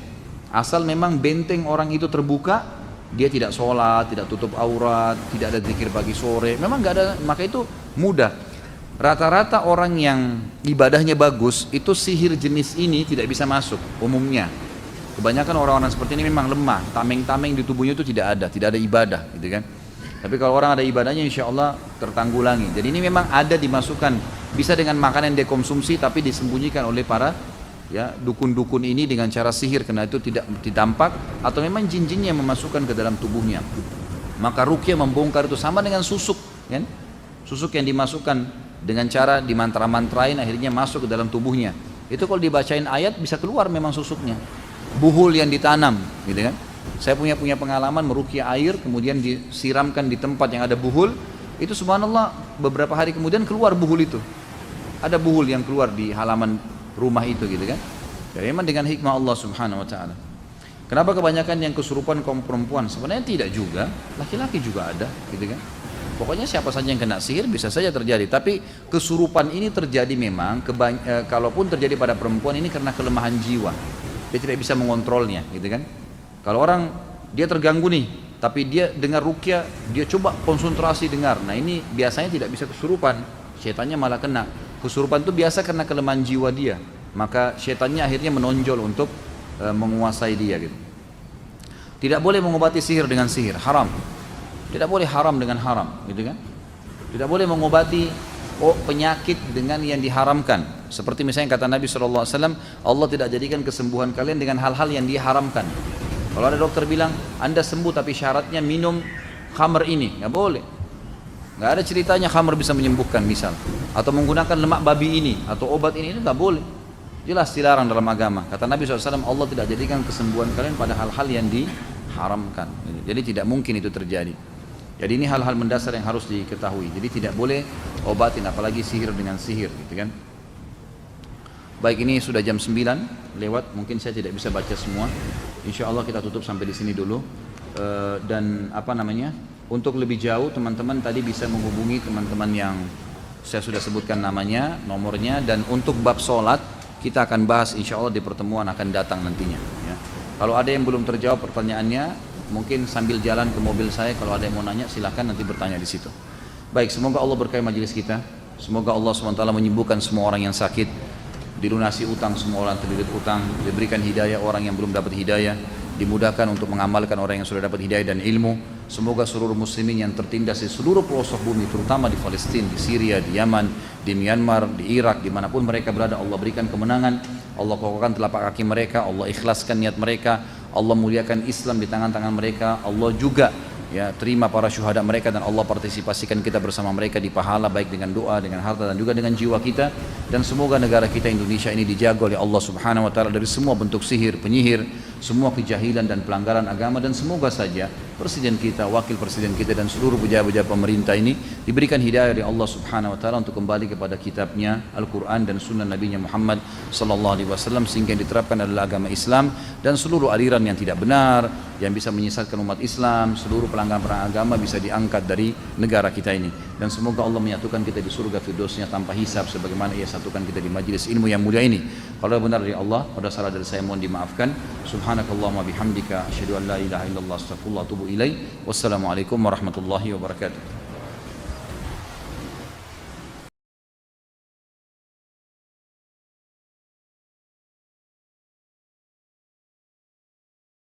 S2: Asal memang benteng orang itu terbuka, dia tidak sholat, tidak tutup aurat, tidak ada zikir pagi sore, memang nggak ada, maka itu mudah. Rata-rata orang yang ibadahnya bagus itu sihir jenis ini tidak bisa masuk umumnya. Kebanyakan orang-orang seperti ini memang lemah, tameng-tameng di tubuhnya itu tidak ada ibadah gitu kan. Tapi kalau orang ada ibadahnya insya Allah tertanggulangi. Jadi ini memang ada dimasukkan, bisa dengan makanan yang dia konsumsi tapi disembunyikan oleh para ya dukun-dukun ini dengan cara sihir, karena itu tidak ditampak atau memang jin-jinnya yang memasukkan ke dalam tubuhnya. Maka ruqyah membongkar itu sama dengan susuk kan? Susuk yang dimasukkan dengan cara dimantra-mantrain akhirnya masuk ke dalam tubuhnya. Itu kalau dibacain ayat bisa keluar memang susuknya. Buhul yang ditanam gitu kan. Saya punya pengalaman meruqyah air kemudian disiramkan di tempat yang ada buhul, itu subhanallah beberapa hari kemudian keluar buhul itu. Ada buhul yang keluar di halaman rumah itu gitu kan. Jadi memang dengan hikmah Allah Subhanahu Wa Taala. Kenapa kebanyakan yang kesurupan kaum perempuan? Sebenarnya tidak juga, laki-laki juga ada gitu kan. Pokoknya siapa saja yang kena sihir bisa saja terjadi. Tapi kesurupan ini terjadi memang kalaupun terjadi pada perempuan ini karena kelemahan jiwa. Dia tidak bisa mengontrolnya gitu kan. Kalau orang dia terganggu nih, tapi dia dengar ruqyah, dia coba konsentrasi dengar. Nah ini biasanya tidak bisa kesurupan, setannya malah kena. Kesurupan itu biasa karena kelemahan jiwa dia, maka setannya akhirnya menonjol untuk menguasai dia gitu. Tidak boleh mengobati sihir dengan sihir, haram. Tidak boleh haram dengan haram, gitu kan? Tidak boleh mengobati penyakit dengan yang diharamkan. Seperti misalnya kata Nabi SAW, Allah tidak jadikan kesembuhan kalian dengan hal-hal yang diharamkan. Kalau ada dokter bilang, Anda sembuh tapi syaratnya minum khamr ini, nggak boleh. Nggak ada ceritanya khamr bisa menyembuhkan misal, atau menggunakan lemak babi ini atau obat ini, itu nggak boleh. Jelas dilarang dalam agama. Kata Nabi SAW, Allah tidak jadikan kesembuhan kalian pada hal-hal yang diharamkan. Jadi tidak mungkin itu terjadi. Jadi ini hal-hal mendasar yang harus diketahui. Jadi tidak boleh obatin, apalagi sihir dengan sihir, gitu kan? Baik, ini sudah jam 9 lewat, mungkin saya tidak bisa baca semua. Insya Allah kita tutup sampai di sini dulu. Dan untuk lebih jauh teman-teman tadi bisa menghubungi teman-teman yang saya sudah sebutkan namanya, nomornya, dan untuk bab sholat kita akan bahas insya Allah di pertemuan akan datang nantinya ya. Kalau ada yang belum terjawab pertanyaannya, mungkin sambil jalan ke mobil saya, kalau ada yang mau nanya silahkan nanti bertanya di situ. Baik, semoga Allah berkahi majelis kita, semoga Allah SWT menyembuhkan semua orang yang sakit, dilunasi utang semua orang terlilit utang, diberikan hidayah orang yang belum dapat hidayah, dimudahkan untuk mengamalkan orang yang sudah dapat hidayah dan ilmu. Semoga seluruh muslimin yang tertindas di seluruh pelosok bumi, terutama di Palestina, di Syria, di Yaman, di Myanmar, di Irak, dimanapun mereka berada, Allah berikan kemenangan, Allah kokohkan telapak kaki mereka, Allah ikhlaskan niat mereka, Allah muliakan Islam di tangan-tangan mereka, Allah juga ya terima para syuhada mereka, dan Allah partisipasikan kita bersama mereka di pahala, baik dengan doa, dengan harta, dan juga dengan jiwa kita. Dan semoga negara kita Indonesia ini dijaga oleh Allah Subhanahu Wa Taala dari semua bentuk sihir, penyihir, semua kejahilan dan pelanggaran agama. Dan semoga saja presiden kita, wakil presiden kita, dan seluruh pejabat-pejabat pemerintah ini diberikan hidayah dari Allah Subhanahu Wa Taala untuk kembali kepada kitabnya Al-Quran dan sunnah Nabi Muhammad Sallallahu Alaihi Wasallam, sehingga yang diterapkan adalah agama Islam, dan seluruh aliran yang tidak benar yang bisa menyesatkan umat Islam, seluruh pelanggaran agama bisa diangkat dari negara kita ini. Dan semoga Allah menyatukan kita di surga firdausnya tanpa hisab, sebagaimana ia satukan kita di majlis ilmu yang mulia ini. Kalau benar dari Allah, pada salah dari saya mohon dimaafkan. Subhanakallahumma bihamdika asyhadu an la ilaha illallah astaghfirullah wa atubu ilaik. Wassalamualaikum warahmatullahi wabarakatuh.